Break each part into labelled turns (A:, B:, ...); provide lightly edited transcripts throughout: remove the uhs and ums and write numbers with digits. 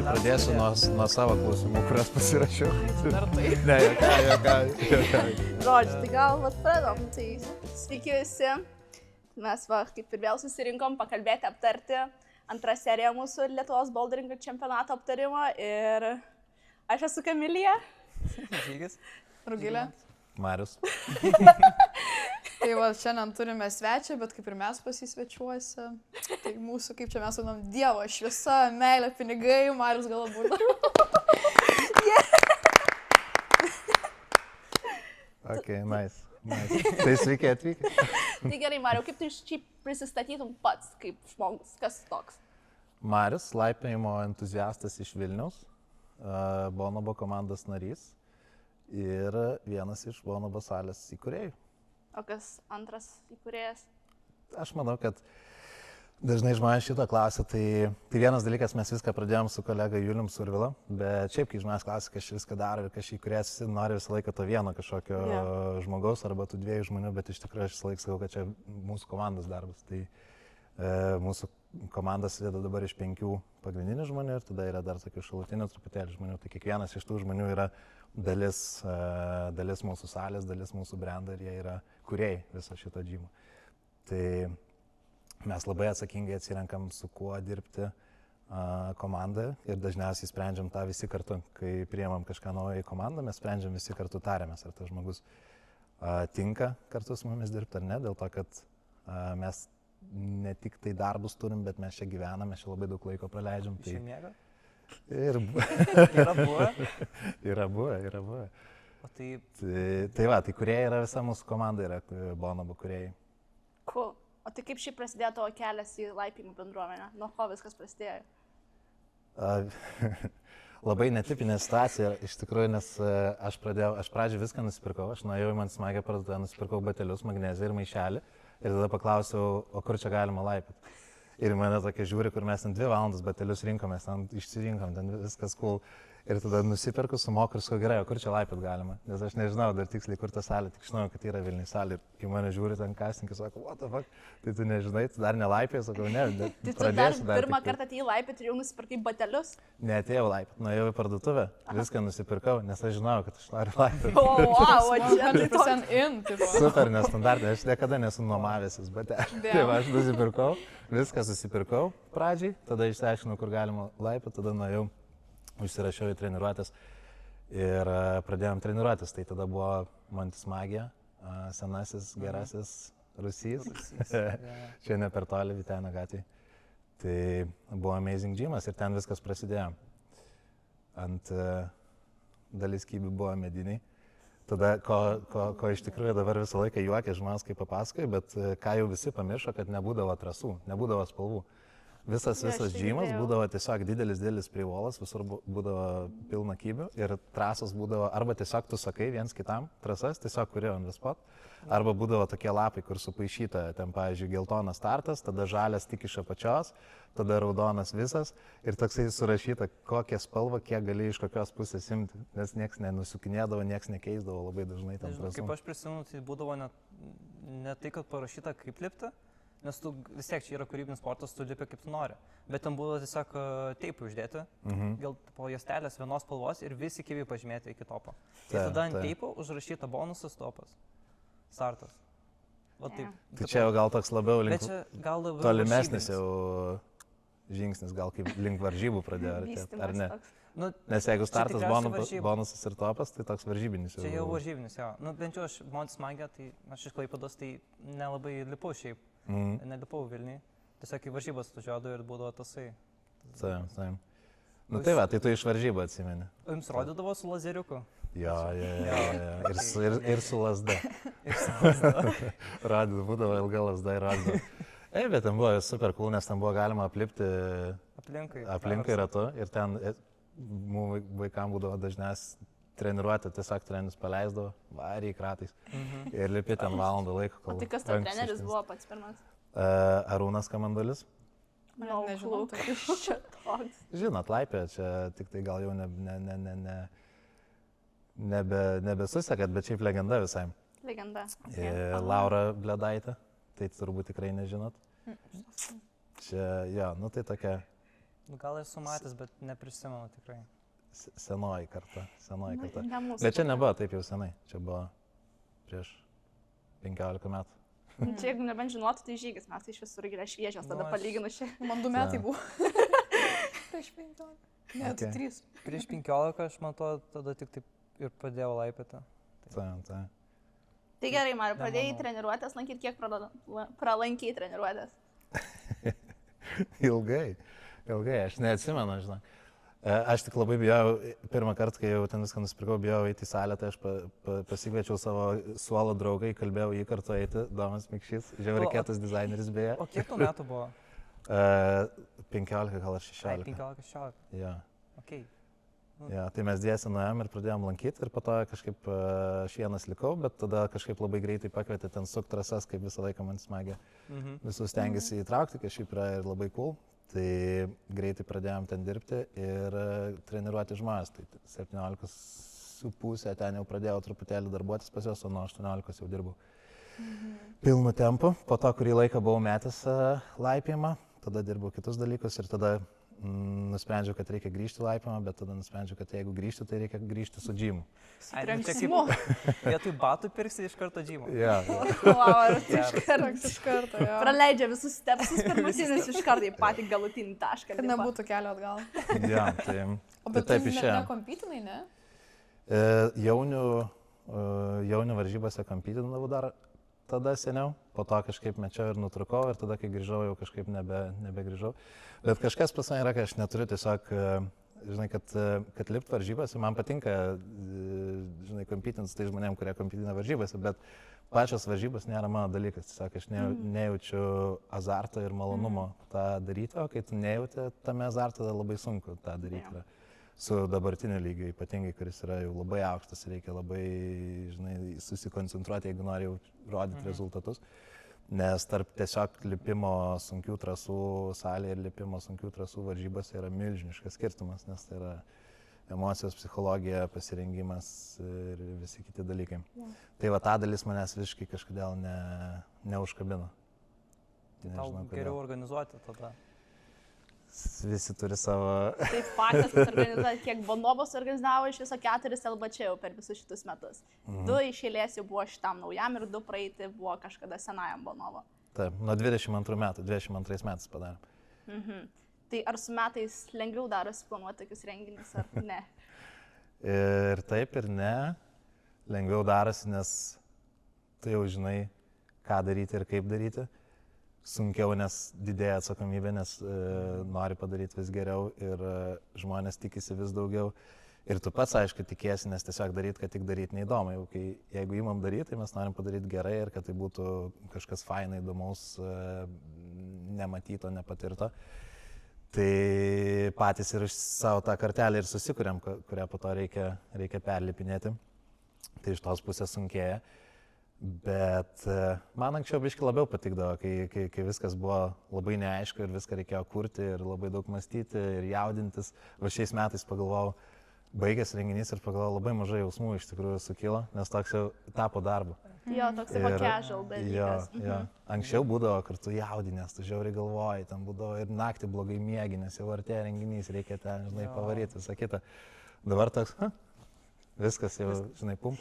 A: Pradėsiu nuo savo klausimų, kuriuos pasirašiau.
B: Dar tai.
A: Ne, jokai.
C: Žodžiu, tai gal vat pradom. Tai sveiki visi. Mes kaip ir vėl susirinkom pakalbėti, aptarti antrą seriją mūsų Lietuvos boulderingo čempionato aptarimo. Ir aš esu Kamilija.
B: Žygis.
C: Rugilė.
A: Marius.
C: Tai va, šiandien turime svečią, bet kaip ir mes pasisvečiuosi. Tai mūsų, kaip čia mes vadinam, Dievo šviesa, meilė, pinigai, Marius Galabūda.
A: Ok, nice. Tai sveiki atvykę.
C: Tai gerai, Mariau, kaip tu šiaip prisistatytum pats kaip žmogus, kas toks?
A: Marius, laipiojimo entuziastas iš Vilniaus, Bonobo komandos narys ir vienas iš Bonobo salės įkūrėjų.
C: O kas antras įkūrėjas?
A: Aš manau, kad dažnai žmonės šito klausia, tai vienas dalykas, mes viską pradėjom su kolega Julium Survila, bet šiaip, kai žmonės klausia, kas viską daro ir kas šį įkūrėjas, nori visą laiką to vieno kažkokio žmogaus arba tų dviejų žmonių, bet iš tikrųjų aš visą laiką sakau, kad čia mūsų komandos darbas. Tai mūsų komanda susideda dabar iš 5 pagrindinių žmonių ir tada yra dar tokių šalutinių truputėlį žmonių. Tai kiekvienas iš tų žmonių yra dalis mūsų salės, dalis mūsų brendo ir jie yra kūrėjai viso šito džimo. Tai mes labai atsakingai atsirenkam, su kuo dirbti komandoje ir dažniausiai sprendžiam tą visi kartu. Kai priemam kažką naują į komandą, mes sprendžiam visi kartu, tariamės, ar tas žmogus tinka kartu su mumis dirbti ar ne, dėl to, kad mes ne tik tai darbus turim, bet mes čia gyvename, mes čia labai daug laiko praleidžiam.
B: Tai... Miega?
A: Ir Yra buvę.
B: O tai...
A: Tai kūrėjai yra visa mūsų komanda, yra Bonobo kūrėjai.
C: Cool. O tai kaip šiaip prasidėjo tavo kelias į laipimų bendruomenę? Nuo ko viskas prasidėjo?
A: Labai netipinė situacija, iš tikrųjų, nes aš pradžioj viską nusipirkau, aš nuėjau į man smagią parduotuvę, nusipirkau batelius, magneziją ir maišelį ir tada paklausiau, o kur čia galima laipyti. Ir mane tokia žiūri, kur mes ten 2 valandas batelius rinkomės, ten išsirinkom, ten viskas cool. Ir tada nusiperku, sumoku ir sakau, gerai, o kur čia laipyti galima? Nes aš nežinau dar tiksliai, kur ta salė, tik žinau, kad yra Vilnius salė. Ir kai mane žiūri ten kasininkas, sako, what the fuck, tai tu nežinai, tu dar nelaipėjai, sakau, ne,
C: tai
A: pradėsiu dar.
C: Pirmą kartą atėjai laipyti ir jau nusipirkai batelius?
A: Neatėjau laipyti, nuėjau į parduotuvę, viską nusipirkau, nes aš žinojau, kad aš noriu laipyti.
C: O, wow, čia 100% in, tipo.
A: Super nestandartinė, aš niekada nesu nuomavęsis batelių. Tai aš nusipirkau, viską susipirkau pradžiai, tada išsiaiškinau, kur galima laipyti, tada nuėjau, užsirašiau į treniruotės ir pradėjom treniruotis. Tai tada buvo Montis Magija, senasis, gerasis Rusys. Čia ne per toli, Vytenio gatvėje. Tai buvo amazing gymas ir ten viskas prasidėjo. Ant dalis kybių buvo mediniai. Tada, ko iš tikrųjų dabar visą laiką juokia žmonės, kai papasakoju, bet ką jau visi pamiršo, kad nebūdavo trasų, nebūdavo spalvų. Visas džymas būdavo tiesiog didelis privolas, visur būdavo pilna kybių ir trasos būdavo arba tiesiog tu sakai viens kitam trasas, tiesiog kurėjo on the spot, arba būdavo tokie lapai, kur supaišyta, ten pavyzdžiui geltonas startas, tada žalias tik iš apačios, tada raudonas visas ir toksai surašyta, kokią spalvą, kiek gali iš kokios pusės imti, nes nieks nenusukinėdavo, nieks nekeisdavo labai dažnai tam trasų.
B: Kaip aš prisimenu, tai būdavo ne tai, kad parašyta kaip lipti, nes tu vis tiek čia yra kūrybinis sportas, tu lipi kaip tu nori. Bet ten buvo tiesiog teipų uždėti, po juostelės vienos spalvos ir visi kybiai pažymėti iki topo. Ir tada ant teipų užrašyta bonusas topas, startas. O taip.
A: Tai čia jau gal toks labiau tolimesnis jau žingsnis, gal kaip link varžybų pradėjo, ar ne? Nes jeigu startas bonusas ir topas, tai toks varžybinis jau.
B: Čia jau varžybinis, jo. Bent jau aš Montis Magija, tai aš iš Klaipėdos, tai nelabai lipau šiaip. Nelipau Vilniui, tiesiog į varžybas atvažiuodavau ir būdavo tasai.
A: Taip. Nu tai va, tai tu iš varžybų atsimeni.
B: O jums rodydavo su lazeriuku?
A: Jo. Ir su lasda. Rodydavo, būdavo ilga lasda ir rodydavo. Bet ten buvo super cool, nes ten buvo galima aplipti aplinkai ratu ir ten vaikam būdavo dažniausiai treniruotė, tiesiog treneris paleisdavo, variai kratais ir lipi ten valandą laiko.
C: O tai kas to treneris buvo pats pirmas?
A: Arūnas Kamandulis.
C: Nežinau, tai čia toks.
A: Žinot, laipė, čia tik tai gal jau nebesusekat, bet šiaip legenda visai.
C: Legenda.
A: Laura Bledaitė, tai turbūt tikrai nežinot. Čia, jo, nu tai tokia
B: Gal esu matęs, bet neprisimenu tikrai.
A: Senoji karta.
C: Ne mūsų.
A: Bet čia nebuvo taip jau senai, čia buvo prieš 15 metų.
C: Čia jeigu nebent žinotų, tai žygis, mes iš visur yra šviežios, tada
B: Nu, aš-
C: palyginu šią.
D: Man 2 metai buvo. Prieš 15. Ne,
A: Okay.
D: 3.
B: Prieš 15 aš man to tada tik taip ir pradėjau laipėti.
A: Tai.
C: Tai gerai, Mariu, pradėjai
B: Nemanau.
C: treniruotės, lankyti, kiek pralankiai treniruotės.
A: Ilgai, aš neatsimenu, žinai. Aš tik labai bijau, pirmą kartą, kai jau ten viską nusipirkau, bijau eiti į salę, tai aš pasikviečiau savo suolo draugą, kalbėjau jį kartu eiti, Domas Mikšys, žiaurikėtas dizaineris beje.
B: O kiek tų metų buvo?
A: 15 gal ar 16.
B: 15-16.
A: Ja.
B: Okay.
A: Ja, tai mes dėsi nuėjom ir pradėjom lankyti ir po to kažkaip aš vienas likau, bet tada kažkaip labai greitai pakvietė ten suk trasas, kaip visą laiką man smagia. Visus stengiasi įtraukti, kas šiaip yra ir labai cool. Tai greitai pradėjom ten dirbti ir treniruoti žmonės. Tai 17,5 ten jau pradėjau truputėlį darbuotis pas juos, o nuo 18 jau dirbau. Pilnu tempu. Po to, kurį laiką buvau metęs laipėjimą, tada dirbau kitus dalykus ir tada nusprendžiau, kad reikia grįžti laipėjimą, bet tada nusprendžiau, kad jeigu grįžti, tai reikia grįžti su džimu.
C: Trenksmu.
B: Vietoj batų pirksi iš karto džymą.
A: Ja.
C: Wow, ir tai
D: Iš karto, jo.
C: praleidžia visus stepsus pirmutinis iš karto į patį galutinį tašką.
D: Kad nebūtų kelio atgal.
A: Ja, tai,
D: O
A: tai
D: bet
A: taip
D: tu
A: išėjo.
D: nekompitinai, ne?
A: Jaunių varžybose kompytinavau dar tada seniau, po to kažkaip mečiau ir nutrukau ir tada, kai grįžau, jau kažkaip nebegrįžau. Bet kažkas pas mane yra, kad aš neturiu tiesiog, žinai, kad lipt varžybose, man patinka, žinai, kompytinti su tai žmonėm, kurie kompytina varžybose, bet pačios varžybos nėra mano dalykas, tiesiog aš nejaučiu azarto ir malonumo tą daryti, o kai tu nejauti tame azarto, tada labai sunku tą daryti. Yra. Su dabartiniu lygiu, ypatingai, kuris yra jau labai aukštas, reikia labai, žinai, susikoncentruoti, jeigu nori jau rodyti rezultatus. Nes tarp tiesiog lipimo sunkių trasų salėje ir lipimo sunkių trasų varžybose yra milžiniškas skirtumas, nes tai yra emocijos, psichologija, pasirengimas ir visi kiti dalykai. Tai va, ta dalis manęs visiškai kažkodėl neužkabino.
B: Tau geriau organizuoti tada.
A: Visi turi savo...
C: Tai faktas, kad organizuoja, kiek Bonovas organizavo iš viso 4 LBC jau per visus šitus metus. 2 iš eilės jau buvo šitam naujam ir 2 praeiti buvo kažkada senajam Bonovo.
A: Taip, nuo 22 metais padarėm.
C: Tai ar su metais lengviau darosi planuoti tokius renginius, ar ne?
A: Ir taip, ir ne. Lengviau darosi, nes tu jau žinai, ką daryti ir kaip daryti. Sunkiau, nes didėja atsakomybė, nes nori padaryti vis geriau ir žmonės tikisi vis daugiau. Ir tu pats, aišku, tikėsi, nes tiesiog daryti, kad tik daryti neįdomu. Jeigu įmam daryti, tai mes norim padaryti gerai ir kad tai būtų kažkas fainai, įdomaus, nematyto, nepatirto. Tai patys ir savo tą kartelę ir susikuriam, kurią po to reikia perlipinėti. Tai iš tos pusės sunkėja. Bet man anksčiau biškai labiau patikdavo, kai viskas buvo labai neaišku ir viską reikėjo kurti ir labai daug mąstyti ir jaudintis. Va šiais metais pagalvojau, baigęs renginys ir pagalvojau, labai mažai jausmų iš tikrųjų sukilo, nes toks jau tapo darbu.
C: Jo, toks jau casual dalykas.
A: Jo. Anksčiau būdavo kartu jaudinės, tu žiauriai galvoji, ten būdavo ir naktį blogai miegi, nes jau artėja renginys, reikia ten, žinai, pavaryti visą kitą. Dabar toks, viskas jau, žinai, pum,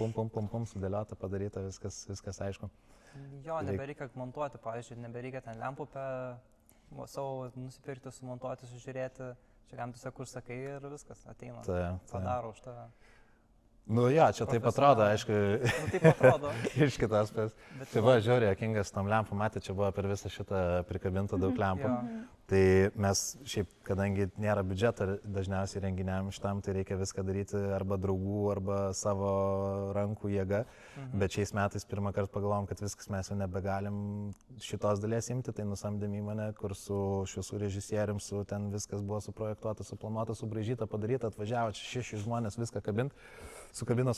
A: sudėliota, padaryta, viskas aišku.
B: Jo, nebereikia montuoti, pavyzdžiui, nebereikia ten lempupę savo nusipirkti, sumontuoti, sužiūrėti, čia kam tiesiog kur sakai ir viskas ateina, padaro už tave.
A: Nu jo, čia taip atrodo, aišku,
B: Taip atrodo.
A: iš kitos pusės. Tai buvo žiauriai jokingas tam lempų, matė, čia buvo per visą šitą prikabintą daug lempų. Tai mes šiaip, kadangi nėra biudžeto dažniausiai renginiam šitam, tai reikia viską daryti arba draugų, arba savo rankų jėga. Bet šiais metais pirmą kartą pagalvom, kad viskas mes jau nebegalim šitos dalies imti, tai nusamdėm įmonę, kur su šviesų režisierium, ten viskas buvo suprojektuota, suplanuota, subraižyta, padaryta, atvažiavo 6 žmonės viską kabint. Sukabino,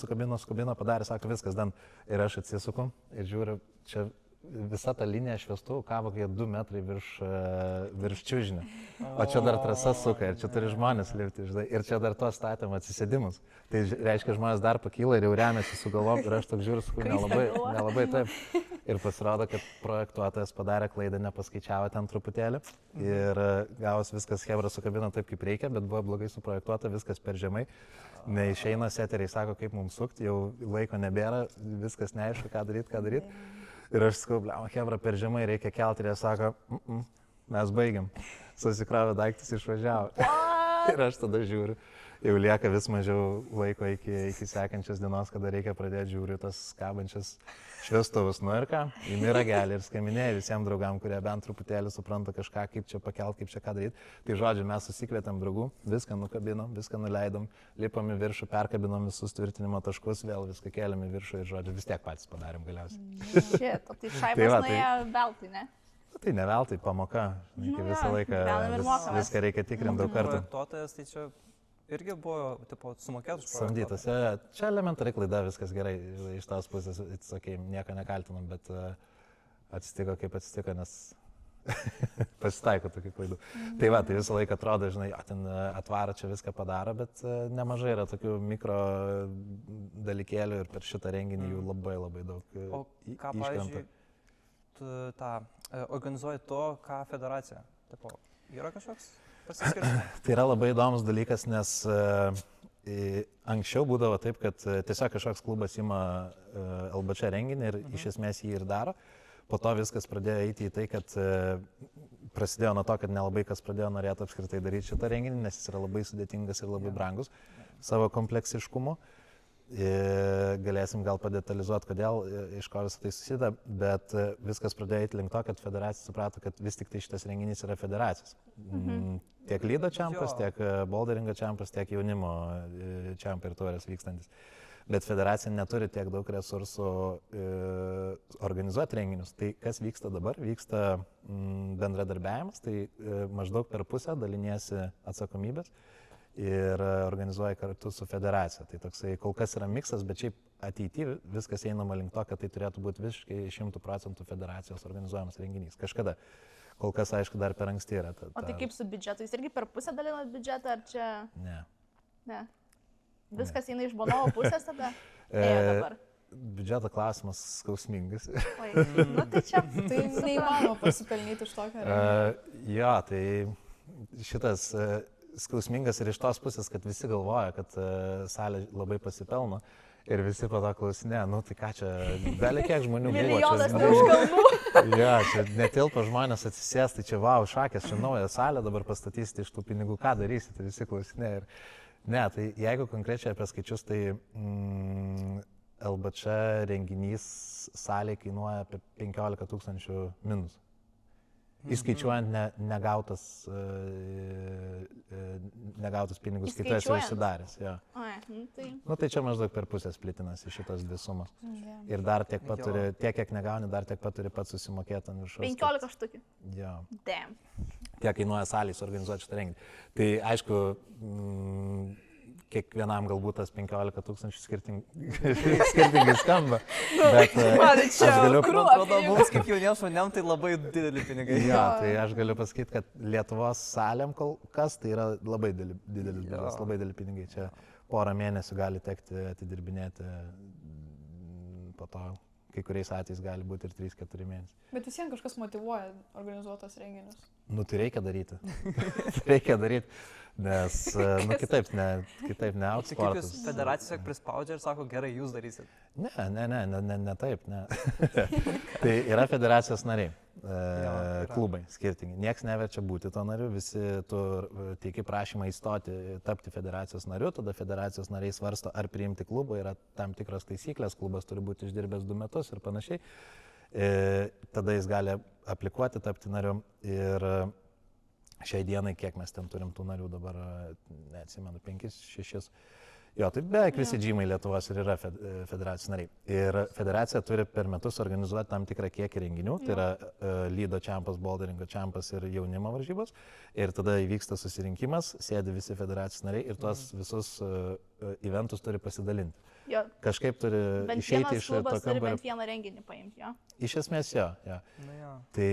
A: padarė, sako, viskas dan. Ir aš atsisuku ir žiūriu, čia visa ta linija šviestuvų kavo kai 2 metrai virš čiužinio. O čia dar trasa suka ir čia turi žmonės lipti, žinai. Ir čia dar to statėm atsisėdimus. Tai reiškia, žmonės dar pakyla ir jau remiasi su galvom ir aš toks žiūriu, sakau, nelabai taip. Ir pasirodo, kad projektuotojas padarė klaidą, nepaskaičiavo ten truputėlį. Ir gavos viskas hebra sukabino taip, kaip reikia, bet buvo blogai suprojektuota, viskas per žemai. Neišeina seteriai, sako, kaip mums sukti, jau laiko nebėra, viskas neaišku, ką daryti. Ir aš sakau, hebra per žemai reikia kelti ir jie sako, mes baigiam. Susikravė daiktus, išvažiavo. Ir aš tada žiūriu, jau lieka vis mažiau laiko iki sekančios dienos, kada reikia pradėti žiūriu tas kabančias šviestuvus. Nu ir ką, įmi ragelį ir skaminėjai visiems draugam, kurie bent truputėlį supranta kažką, kaip čia pakelt, kaip čia ką daryti. Tai žodžiu, mes susikvietėm draugų, viską nukabinom, viską nuleidom, lipom į viršų, perkabinom visus tvirtinimo taškus, vėl viską kėlėm į viršų ir žodžiu, vis tiek patys padarėm galiausiai.
C: Šit, o tai šaibas nuėjo veltui, ne?
A: Tai ne veltui, pamoka. Visą laiką viską reikia tikrinti daug kartų.
B: Projektuotojas, tai čia irgi buvo, tipo, sumokėtas už
A: samdytas. Čia elementari klaida, viskas gerai. Iš tos pusės, okay, nieko nekaltinam, bet atsitiko kaip atsitiko, nes pasitaiko tokių klaidų. Tai va, tai visą laiką atrodo, žinai, ten atvaro čia viską padaro, bet nemažai yra tokių mikro dalykėlių ir per šitą renginį jų labai daug.
B: O ką, pavyzdžiui, organizuoji to, ką federacija? Tipo, yra kažkoks pasiskirtimas?
A: Tai yra labai įdomus dalykas, nes anksčiau būdavo taip, kad tiesiog kažkoks klubas ima LBČ renginį ir iš esmės jį ir daro. Po to viskas pradėjo eiti į tai, kad prasidėjo nuo to, kad nelabai kas pradėjo norėti apskritai daryti šitą renginį, nes jis yra labai sudėtingas ir labai brangus savo kompleksiškumu. Galėsim gal padetalizuoti, kodėl, iš ko visą tai susideda, bet viskas pradėjo eiti link to, kad federacija suprato, kad vis tik tai šitas renginys yra federacijos. Tiek Lydo čempas, tiek boulderingo čempas, tiek jaunimo čempai ir turės vykstantis. Bet federacija neturi tiek daug resursų organizuoti renginius. Tai kas vyksta dabar? Vyksta bendradarbiavimas, tai maždaug per pusę daliniesi atsakomybės ir organizuoja kartu su federacija. Tai toksai kol kas yra miksas, bet šiaip ateityje viskas einama link to, kad tai turėtų būti visiškai 100% federacijos organizuojamas renginys. Kažkada. Kol kas, aišku, dar per anksti yra.
C: O tai kaip su biudžetu? Jūs irgi per pusę dalinat biudžetą, ar čia? Ne. Viskas eina iš Bonovo pusės tada? Dabar.
A: Biudžeto klausimas skausmingas.
C: Oi, nu tai čia.
D: Tai neįmanoma pasipelnyti iš tokio.
A: Jo, tai šitas skausmingas ir iš tos pusės, kad visi galvoja, kad salė labai pasipelno ir visi po to klausinė, nu tai ką čia, belia kiek žmonių buvo.
C: Milijonas už kalnų.
A: Ja, čia netilpo žmonės atsisės, tai čia vau, šakės, čia nauja salė, dabar pastatysite iš tų pinigų, ką darysite, visi klausinė. Ir ne, tai jeigu konkrečiai apie skaičius, tai LBČ renginys salė kainuoja apie 15 000 minus. Įskaičiuojant negautus pinigus, kai tu esi užsidaręs. Ja. Nu tai čia maždaug per pusę splitinasi šitos dvi sumos. Ir dar tiek pat turi, tiek kiek negauni, dar tiek pat turi pats susimokėti ant viršaus.
C: 15 štukių.
A: Jo.
C: Damn.
A: Tiek kainuoja salės organizuoti šitą renginį. Tai aišku, kiekvienam galbūt tas 15 000 skirtingai skamba. Bet aš galiu...
B: Atrodo, mums kaip jauniems žmonėms tai labai dideli pinigai.
A: Ja, tai aš galiu pasakyti, kad Lietuvos salėm kol kas tai yra labai didelis biudžetas, labai dideli pinigai. Čia porą mėnesių gali tekti atidirbinėti, po to kai kuriais atvejais gali būti ir 3-4 mėnesiai.
D: Bet visiems kažkas motyvuoja organizuotos renginius.
A: Nu tai reikia daryti. Reikia daryti, nes kitaip ne outsportas.
B: Kaip jūs federacija prispaudžia ir sako, gerai, jūs darysit?
A: Ne taip, ne. Tai yra federacijos nariai, klubai skirtingi. Niekas neverčia būti to nariu, visi tu teiki prašymą įstoti, tapti federacijos nariu, tada federacijos nariai svarsto, ar priimti klubą, yra tam tikros taisyklės, klubas turi būti išdirbęs 2 metus ir panašiai. Tada jis gali aplikuoti, tapti nariu ir šiai dienai, kiek mes ten turim tų narių dabar, neatsimenu, 5-6. Jo, tai beveik visi džymai Lietuvos ir yra federacijos nariai. Ir federacija turi per metus organizuoti tam tikrą kiekį renginių, tai yra Lydo čempas, boulderingo čempas ir jaunimo varžybos. Ir tada įvyksta susirinkimas, sėdi visi federacijos nariai ir tuos visus eventus turi pasidalinti.
C: Jo,
A: kažkaip turi
C: bent
A: išeiti
C: vienas
A: iš to
C: klubas turi
A: kambario.
C: bent vieną renginį paimti, jo.
A: Iš esmės jo.
B: Nu, jo.
A: Tai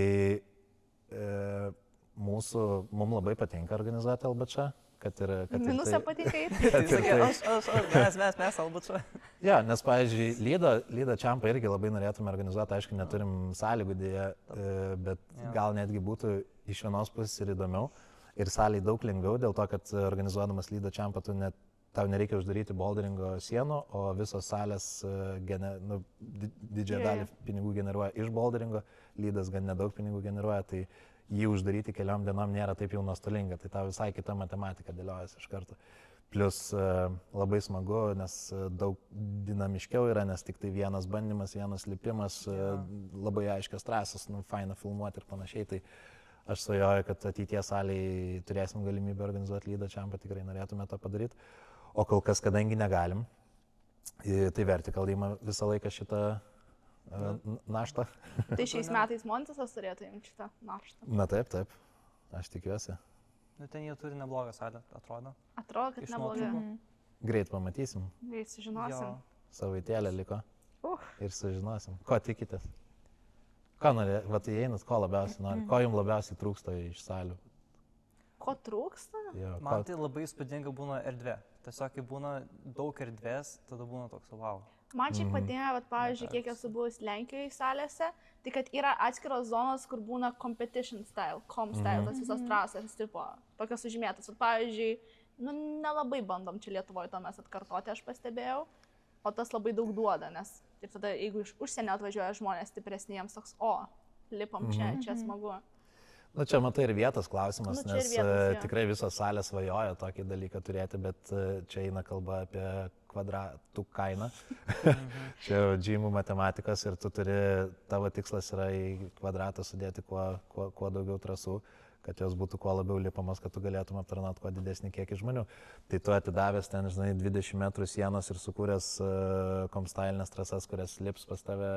A: mums labai patinka organizuoti LBČ, kad ir...
C: Minusą patinka ir.
B: Mes albūt čia.
A: Ja, nes, pavyzdžiui, Lyda Čiampą irgi labai norėtume organizuoti, aišku, neturim sąlygų dėja, bet gal netgi būtų iš vienos pusės ir įdomiau ir saliai daug lengviau, dėl to, kad organizuodamas Lyda Čiampą tau nereikia uždaryti boulderingo sienų, o visos salės didžiąją dalį pinigų generuoja iš boulderingo, Lydas gan nedaug pinigų generuoja, tai jį uždaryti keliom dienom nėra taip jau nuostolinga, tai tau visai kita matematika dėliojasi iš karto. Plus labai smagu, nes daug dinamiškiau yra, nes tik tai vienas bandymas, vienas lipimas, labai aiškios trasos, faina filmuoti ir panašiai. Tai aš svajoju, kad ateities saliai turėsim galimybę organizuoti Lyda Čiampą, tikrai norėtume to padaryti. O kol kas, kadangi negalim, tai Vertical ima visą laiką šitą naštą.
C: Tai šiais metais Montisas turėtų imti šitą naštą.
A: Na taip, aš tikiuosi.
B: Nu, ten jie turi neblogą salę, atrodo.
C: Atrodo, kad neblogai.
A: Greit pamatysim.
C: Greit sužinosim.
A: Savaitėlė liko. Ir sužinosim. Ko tikitės? Ko nori, įeinat, ko labiausiai nori? Ko jums labiausiai trūksta iš salių?
C: Ko trūksta?
B: Man tai labai įspūdinga būna erdvė. Tiesiog, kai būna daug erdvės, tada būna toks wow.
C: Man šiaip patinka, bet pavyzdžiui, kiek esu buvus Lenkijoje salėse, tai kad yra atskiros zonos, kur būna competition style, style, tas visas trasas, tipo, tokios sužymėtas. Pavyzdžiui, nelabai bandom čia Lietuvoje to mes atkartoti, aš pastebėjau, o tas labai daug duoda, nes taip tada, jeigu iš užsienio atvažiuoja žmonės stipresniems, toks, lipam čia smagu.
A: Na čia matai ir vietos klausimas, nes
C: vietos,
A: tikrai visos salės svajoja tokį dalyką turėti, bet čia eina kalba apie kvadratų kainą. Čia džymų matematikos ir tavo tikslas yra į kvadratą sudėti kuo daugiau trasų, kad jos būtų kuo labiau lipamas, kad tu galėtum aptarnauti kuo didesnį kiekį žmonių. Tai tu atidavęs ten, 20 metrų sienos ir sukūręs komstylinės trasas, kurias lips pas tave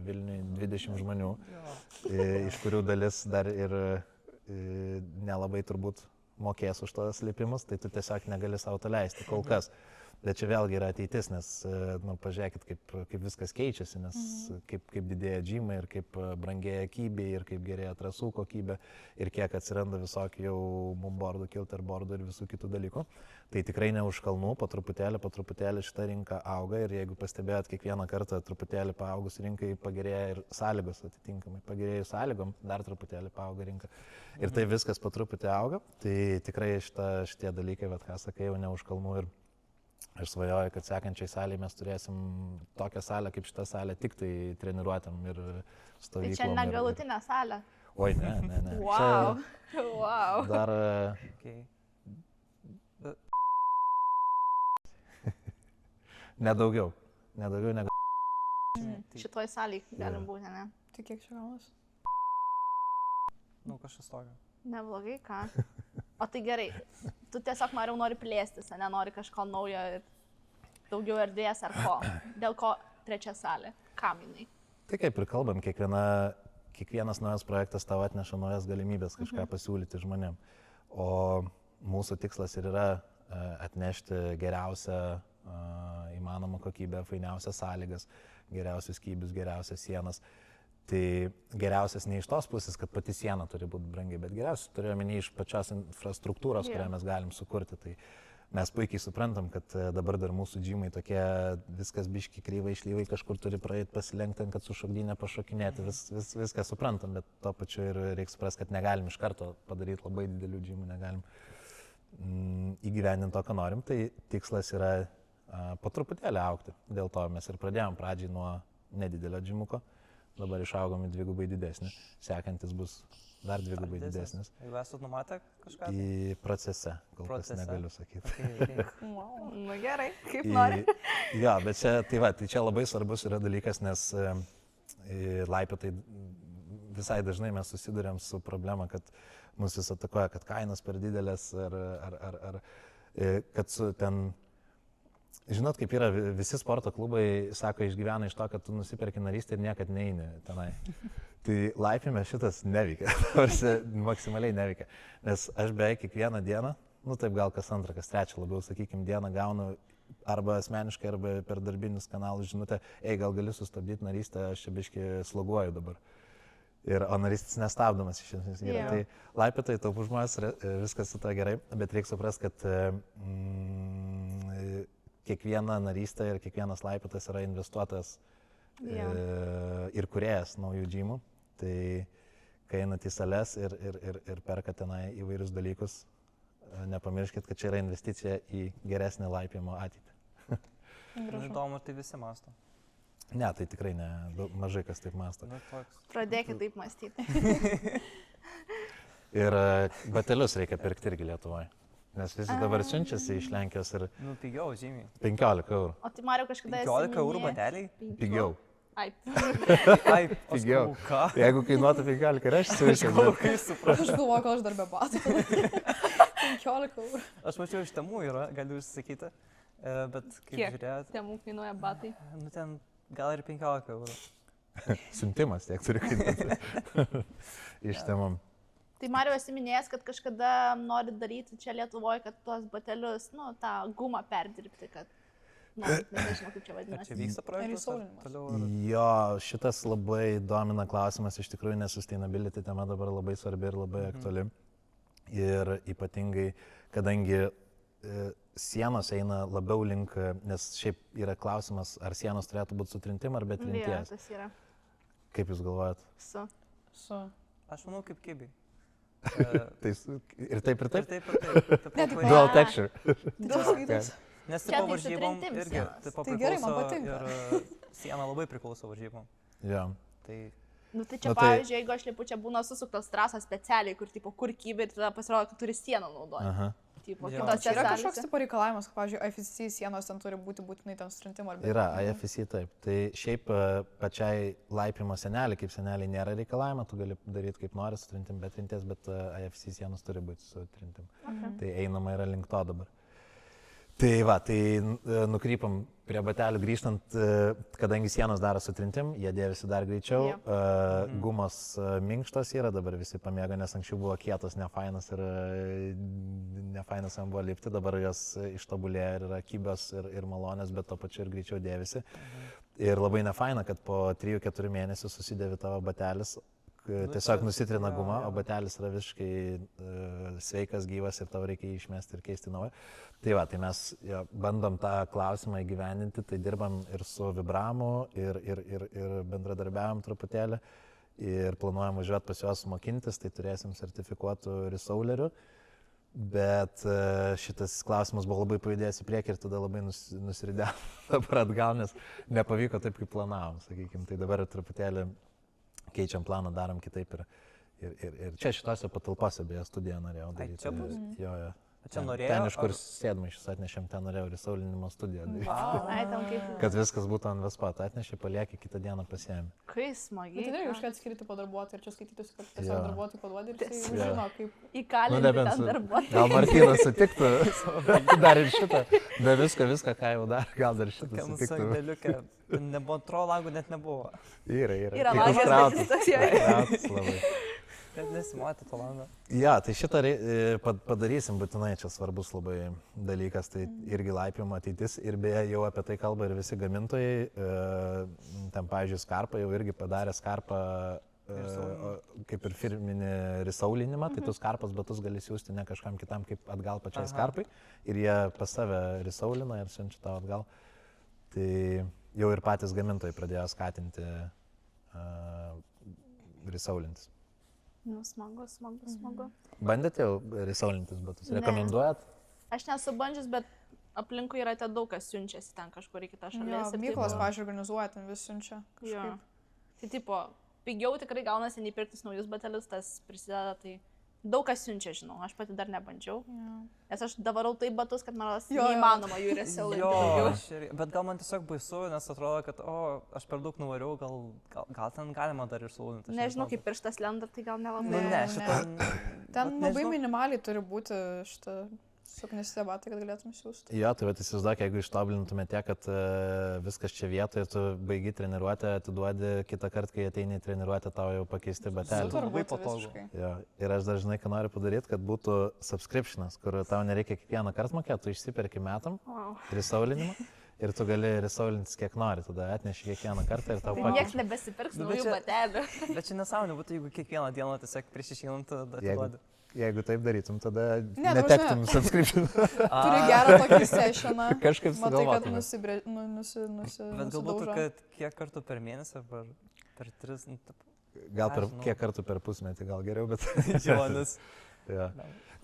A: Vilniui 20 žmonių, iš kurių dalis dar ir nelabai turbūt mokės už tos lipimus, tai tu tiesiog negali savo to leisti kol kas. Bet čia vėlgi yra ateitis, nes, pažiūrėkit, kaip viskas keičiasi, nes kaip didėja džymai ir kaip brangėja kybė ir kaip gerėja trasų kokybė ir kiek atsiranda visokių jau mumbordų, kilterbordų ir visų kitų dalykų. Tai tikrai ne už kalnų, po truputėlį šita rinka auga ir jeigu pastebėjot, kiekvieną kartą truputėlį paaugus rinkai pagerėja ir sąlygos atitinkamai. Pagerėjus sąlygom dar truputėlį paauga rinka. Ir tai viskas po truputį auga, tai tikrai šitie dalykai, ką sakai, jau ne už kalnų ir aš svajoju, kad sekančiai saliai mes turėsim tokią salę kaip šitą salę, tik tai treniruotėm ir stovyklom.
C: Tai čia negalutinė salė.
A: Oi, ne.
C: Wow.
A: Čia
C: Wow.
A: dar... Nedaugiau negu...
C: Šitoj salėj galim būti, ne?
D: Tai kiek čia galas?
B: Nu, kažkas tokio.
C: Neblogai, ką? O tai gerai, tu tiesiog nori plėstis, nenori kažko naujo ir daugiau erdvės ar ko? Dėl ko trečia salė? Kam jinai?
A: Tai kaip ir kalbam, kiekvienas naujas projektas tau atneša naujas galimybės kažką pasiūlyti žmonėm. O mūsų tikslas ir yra atnešti geriausią įmanomą kokybę, fainiausias sąlygas, geriausius kybius, geriausias sienas. Tai geriausias ne iš tos pusės, kad pati siena turi būti brangi, bet geriausias turiu omeny iš pačios infrastruktūros, kurią mes galim sukurti. Tai mes puikiai suprantam, kad dabar dar mūsų džymai tokie viskas biški kryvai, šlyvai kažkur turi praeiti pasilenkti, kad su šokdynė pašokinėti, viską suprantam, bet to pačiu ir reikia suprasti, kad negalim iš karto padaryti labai didelių džymų, negalim įgyvendinti to, ką norim. Tai tikslas yra po truputėlį augti. Dėl to mes ir pradėjom pradžiai nuo nedidelio džimuko. Dabar išaugom į dvigubai didesnį, sekantis bus dar dvigubai didesnis.
B: Jeigu esat numatę kažką?
A: Į procese, kol kas negaliu sakyti.
C: Wow. Na gerai, kaip nori.
A: Jo, bet tai čia labai svarbus yra dalykas, nes Laipėtai visai dažnai mes susidurėm su problema, kad mus vis atakuoja, kad kainos per didelės ar kad su ten... Žinot, kaip yra, visi sporto klubai, sako, išgyvena iš to, kad tu nusiperki narystę ir niekad neini tenai. Tai Laipėme šitas neveikia, maksimaliai neveikia. Nes aš beveik kiekvieną dieną, taip gal kas antrą, kas trečią labiau, sakykime, dieną gaunu arba asmeniškai, arba per darbinius kanalus žinutę, gal gali sustabdyti narystę, aš čia biški sloguoju dabar. O narystis nestabdomas iš esmės yra.
C: Jo.
A: Tai laipiotojai, taupų žmonės, viskas su to gerai, bet reikia suprasti, kad kiekviena narystė ir kiekvienas laipiotojas yra investuotas ir kuriejas naujų džymų. Tai kai einat į sales ir perkat tenai įvairius dalykus, nepamirškit, kad čia yra investicija į geresnį laipiojimo ateitį.
B: Įdomu, tai visi masto.
A: Ne, tai tikrai ne, mažai kas taip masto.
C: Pradėkit taip mąstyti.
A: Ir batelius reikia pirkti irgi Lietuvoje. Nes visi dabar siunčiasi iš Lenkijos ir...
B: Pigiau, žymiai.
A: 15 eurų.
C: O tai Mariau kažkada
B: 15 eurų bateliai?
A: Pigiau.
C: Ai.
B: Ai,
A: Pigiau.
B: Ką?
A: Jeigu kainuotų 15, ir aš siūlyčiau.
D: Aš galvoju, kad aš dar be batų. 15 eurų.
B: Aš mačiau, iš temų yra, galiu užsakyti. Bet kaip
C: Kiek?
B: žiūrėt,
C: Temų kainuoja batai.
B: ten gal ir 15 eurų.
A: Siuntimas tiek turi kainuoti. Iš temom.
C: Tai Mariau esi minėjęs, kad kažkada nori daryti čia Lietuvoje, kad tuos batelius, tą gumą perdirbti, kad, nežinau kaip čia
B: Ar
C: vadinasi.
B: čia vyksta projektas?
D: įsaulinimas.
B: Toliau.
A: Jo, šitas labai domina klausimas, iš tikrųjų nesustainability tema dabar labai svarbi ir labai aktuali. Ir ypatingai, kadangi sienos eina labiau link, nes šiaip yra klausimas, ar sienos turėtų būti su trintim ar be trinties.
C: Tas yra.
A: Kaip jūs galvojat?
C: Su.
B: Aš manau, kaip kibiai.
A: Tai ir taip ir taip?
B: Taip, ir taip.
D: Ne, tik
A: Dual texture.
D: Duotas.
B: Nes
C: Čia
B: tipo
C: tai su
B: varžybom
C: trintim
B: irgi.
C: sienos.
B: Tipo
D: Tai gerai, man
B: priklauso
D: patinka.
B: Ir siena labai priklauso varžybom.
A: Jo.
B: Tai
C: Tai čia,
A: Nu, tai-
C: pavyzdžiui, jeigu aš lipu, čia būna susuktos trasos specialiai, kur, kur kybi ir tada pasirodo, kad turi sieną naudoti.
A: Aha.
C: Tipo,
B: Jo.
C: kitose
D: Čia yra kažkoks
C: salėse.
D: tipo reikalavimas, kad, pavyzdžiui, IFCC sienos ten turi būti būtinai ten sutrintimo ar
A: Yra, IFC taip. Tai šiaip pačiai laipimo seneliai, kaip seneliai nėra reikalavimo, tu gali daryti kaip nori su trintim, be trinties, bet IFC sienos turi būti su trintim. Tai einama yra link to dabar. Tai va, tai nukrypam prie batelių grįžtant, kadangi sienos daro su trintim, jie dėvisi dar greičiau. Gumos minkštos yra, dabar visi pamėga, nes anksčiau buvo kietos, nefainas ir nefainas jam buvo lipti, dabar jos ištobulėjo ir yra kybios ir malonės, bet to pačiu ir greičiau dėvisi. Ir labai nefaina, kad po 3-4 mėnesių susidėvi tavo batelis, tiesiog nusitrina guma, o batelis yra visiškai sveikas, gyvas ir tau reikia jį išmesti ir keisti naują. Tai va, tai mes bandom tą klausimą įgyvendinti, tai dirbam ir su Vibramu, ir bendradarbiavam truputėlį, ir planuojam važiuoti pas juos mokintis, tai turėsim sertifikuotų resaulerių. Bet šitas klausimas buvo labai pajudėjęs į priekį ir tada labai nusiridėjom dabar atgal, nes nepavyko taip, kaip planavom, sakykime. Tai dabar truputėlį keičiam planą, darom kitaip ir čia šitose patalpose beje studiją norėjau daryti.
B: čia bus?
A: Jo.
B: čia norėjau.
A: Ten, iš kur sėdmaišius atnešėm, ten norėjau resaulinimo studiją daryti.
C: Ai, tam kaip.
A: Kad viskas būtų ant Vespot, atnešė, paliekė, kitą dieną pasiėmė.
C: Kai
D: Bet
C: smagiai.
D: tai reikia kažką atskirti po darbuotojų ir čia skaitytųsi, kad tiesiog
A: Jo.
D: darbuotojai paduodi ir jisai
C: Tiesiog.
D: žino, kaip...
C: Įkalinti
A: nebent
C: ten darbuotojai.
A: Gal Martynas sutiktų dar ir šitą, be viską, ką jau dar, gal dar šitą
B: Kam
A: sutiktų.
B: sandėliuke. Nebuvo, antro langų net nebuvo.
A: Yra.
C: Yra
A: Tik
C: langas, bet
A: užkrautas.
C: jis toks jau.
A: Užkrautas labai.
B: Net nesimatė to langą.
A: Ja, tai šitą padarysim būtinai, čia svarbus labai dalykas, tai irgi laipimo ateitis ir beje jau apie tai kalba ir visi gamintojai, ten pavyzdžiui Skarpa jau irgi padarė Skarpą kaip ir firminį risaulinimą, tai tu Skarpos batus gali siūsti ne kažkam kitam kaip atgal pačiai Skarpai ir jie pas save risaulina ir siunčia tau atgal. Tai jau ir patys gamintojai pradėjo skatinti risaulintis.
C: Nu, smagu.
A: Bandėte jau risaulintis batus? Rekomenduojat?
C: Aš nesu bandžius, bet aplinkui yra ten daug kas siunčiasi ten kažkur į kitą šalį.
D: Jo, Mykolas, pavyzdžiui, organizuoja, ten vis siunčia kažkaip.
C: Tai tipo, pigiau tikrai gaunasi nei pirktis naujus batelius, tas prisideda, tai daug kas siunčia, žinau, aš pati dar nebandžiau.
D: Jo.
C: Nes aš davarau taip batus, kad man
D: Jo, jo.
C: neįmanoma jų resaulinti
B: Jo,
C: daugiau.
B: bet gal man tiesiog baisu, nes atrodo, kad, aš per daug nuvariau, gal ten galima dar ir sulūninti.
C: Nežinau, kaip pirštas lenda, tai gal
B: Nu,
C: nelabai.
B: ne,
D: Ne.
B: šitą...
D: Ten labai minimaliai turi būti šitą Suknesi debatai, kad galėtum siūsti.
A: Jo, tai įsivaizduok, jeigu ištobulintume tiek, kad viskas čia vietoje, tu baigi treniruotę, atiduodi kitą kartą, kai ateini į treniruotę, tau jau pakeisti bateliai.
B: Labai patogu.
A: Jo, ir aš dažnai, ką noriu padaryti, kad būtų subscriptionas, kur tau nereikia kiekvieną kartą mokėti, tu išsiperki metam risaulinimą ir tu gali risaulintis kiek nori, tada atneši kiekvieną kartą ir tau pakeisti.
C: Niekas nebesipirks naujų batelių.
B: Bet čia nesąmonė būtų, jeigu kiekvieną dieną tiesiog prieš išeinant atiduodi.
A: Jeigu taip darytum, tada
D: Ne,
A: netektum subscription.
D: Turi gerą tokį sessioną.
A: Kažkaip
D: Matai, kad
A: sugalvotume.
B: Bet galbūt, kad kiek kartų per mėnesį ar per 3.
A: Gal per kiek kartų per pusmetį, gal geriau, bet...
B: Jonas.
A: Ja.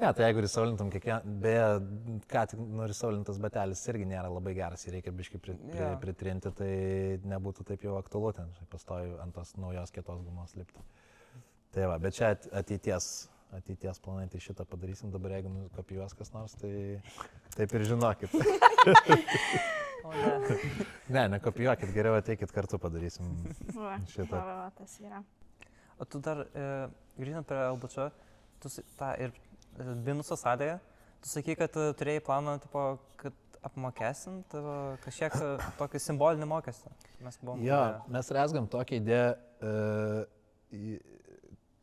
A: Ne, tai jeigu risaulintum kiekvieną, beje, ką tik nurisaulintas batelis irgi nėra labai geras, jį reikia biškai pritrinti, tai nebūtų taip jau aktualu ten, pastoju ant tos naujos kietos gumos lipti. Tai va, bet čia ateities planai, tai šitą padarysim, dabar jeigu kopijuos kas nors, tai taip ir žinokit. Nekopijuokit, geriau ateikit kartu padarysim šitą.
C: Tas yra.
B: O tu dar, grįžtant prie LBČ, tu ir Binuso salėje, tu sakai, kad turėjai planą, tipo, kad apmokestint kažkiek tokį simbolinį mokestį.
A: Mes rezgam tokią idėją,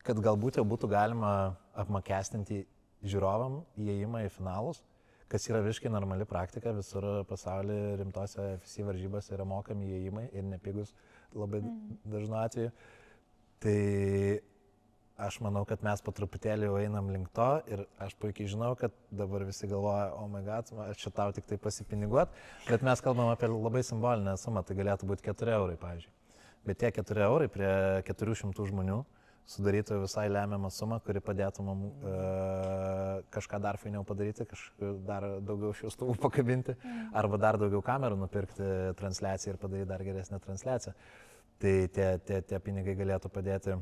A: kad galbūt jau būtų galima apmokestinti žiūrovam įėjimą į finalus, kas yra visiškai normali praktika, visur pasaulyje rimtose FC varžybose yra mokami įėjimai ir nepigus labai dažnu atveju. Tai aš manau, kad mes po truputėlį jau einam link to ir aš puikiai žinau, kad dabar visi galvoja, oh my god, aš čia tau tik tai pasipiniguot, bet mes kalbam apie labai simbolinę sumą, tai galėtų būti 4 eurai, pavyzdžiui. Bet tie 4 eurai prie 400 žmonių sudarytų visai lemiamą sumą, kuri padėtų mums kažką dar fainiau padaryti, dar daugiau šviestuvų pakabinti, arba dar daugiau kamerų nupirkti transliaciją ir padaryti dar geresnę transliaciją. Tai tie pinigai galėtų padėti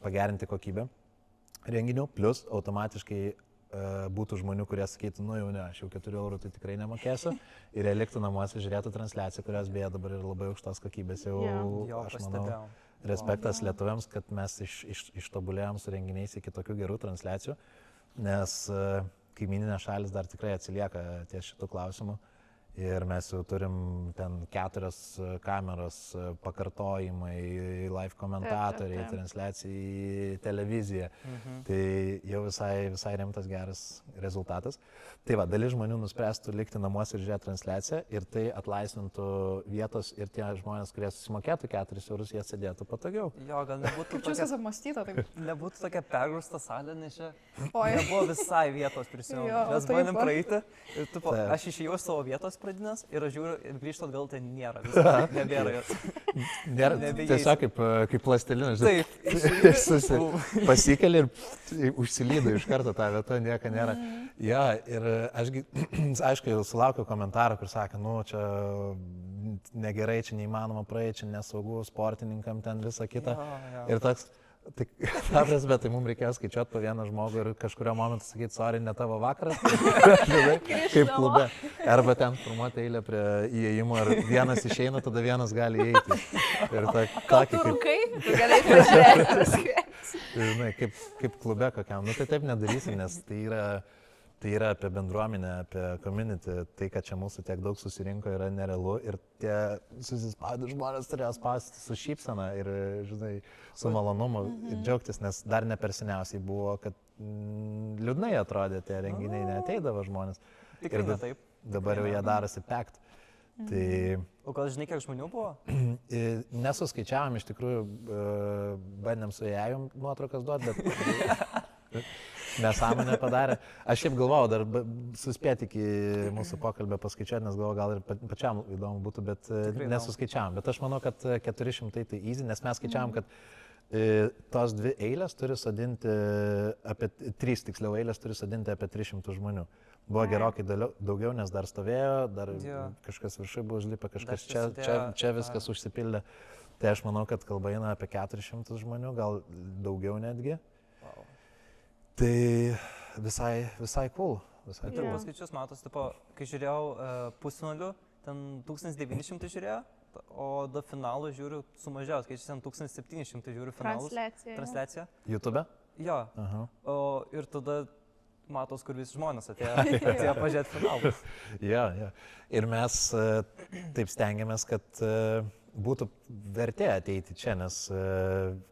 A: pagerinti kokybę renginių, plus automatiškai būtų žmonių, kurie sakytų, nu jau ne, aš jau 4 eurų tai tikrai nemokėsiu ir jie liktų namuose, žiūrėtų transliaciją, kurios beje dabar yra labai aukštos kokybės. Aš manau, respektas lietuviams, kad mes ištobulėjom su renginiais iki tokių gerų transliacijų, nes kaimyninės šalis dar tikrai atsilieka ties šitų klausimų. Ir mes jau turim ten 4 kameros, pakartojimai, live komentatoriai, transliacijai, televizija. Tai jau visai rimtas geras rezultatas. Tai va, dalis žmonių nuspręstų likti namuose ir žiūrėti transliaciją ir tai atlaisvintų vietos ir tie žmonės, kurie susimokėtų 4 eurus, jie sėdėtų patogiau.
B: Jo, gal nebūtų
D: tokia... Čia apmastyta, taip.
B: Nebūtų tokia pergrūsta salė, nes čia nebuvo visai vietos prisimenu. Mes bandėm praeiti ir aš išėjau savo vietos pradinės ir aš žiūriu, ir grįžtu atgal, tai nėra, nebėra jos.
A: Tiesiog kaip plastelina, žinai, pasikeli ir užsilydai iš karto tą vietą, nieko nėra. Ja, ir ašgi, aišku, jau sulaukiau komentarų, kur sakė, nu, čia negerai, čia neįmanoma praeiti, čia nesaugu sportininkam ten visą kitą. Ir toks, tai bet tai mums reikėjo skaičiuoti po vieną žmogų ir kažkurio momentu sakyti, sorry, ne tavo vakaras, kaip klube. Arba ten formuoti eilę prie įėjimo ir vienas išeina, tada vienas gali įeiti. Ir
C: tu rūkai, tu galėjai pažiūrėti.
A: Žinai, kaip klube kokiam. Nu tai taip nedarysim, nes tai yra apie bendruomenę, apie community. Tai, kad čia mūsų tiek daug susirinko, yra nerealu ir tie susispaudę žmonės turėjo spausti su šypsena ir, žinai, su malonumu ir džiaugtis, nes dar ne per seniausiai buvo, kad liūdnai atrodė tie renginiai, neateidavo žmonės.
B: Tikrai ne taip.
A: Dabar jau jie darosi pekt. Tai...
B: O gal žinai, kiek žmonių buvo?
A: Nesuskaičiavom, iš tikrųjų, bandėm su jajum nuotraukas duoti, bet nesąmonę padarė. Aš šiaip galvojau dar suspėti iki mūsų pokalbio paskaičiuoti, nes galvojau, gal ir pačiam įdomu būtų, bet nesuskaičiavom. Bet aš manau, kad 400 tai easy, nes mes skaičiavom, kad tos 2 eilės turi sodinti apie 3 tiksliau eilės turi sodinti apie 300 žmonių. Buvo gerokai daugiau, nes dar stovėjo, dar kažkas viršai buvo užlipę, kažkas čia viskas užsipildė. Tai aš manau, kad kalba eina apie 400 žmonių, gal daugiau netgi.
B: Wow.
A: Tai visai cool.
B: Ir paskaičius matos, kai žiūrėjau pusfinalių, ten 1900 žiūrėjo, o do finalo žiūriu sumažiau, skaičius ten 1700 žiūriu finalus.
C: Transliacija.
A: YouTube?
B: Jo. Ir tada matos, kur visi žmonės atėjo pažiūrėti finalus.
A: Jo. Ir mes taip stengiamės, kad būtų vertė ateiti čia, nes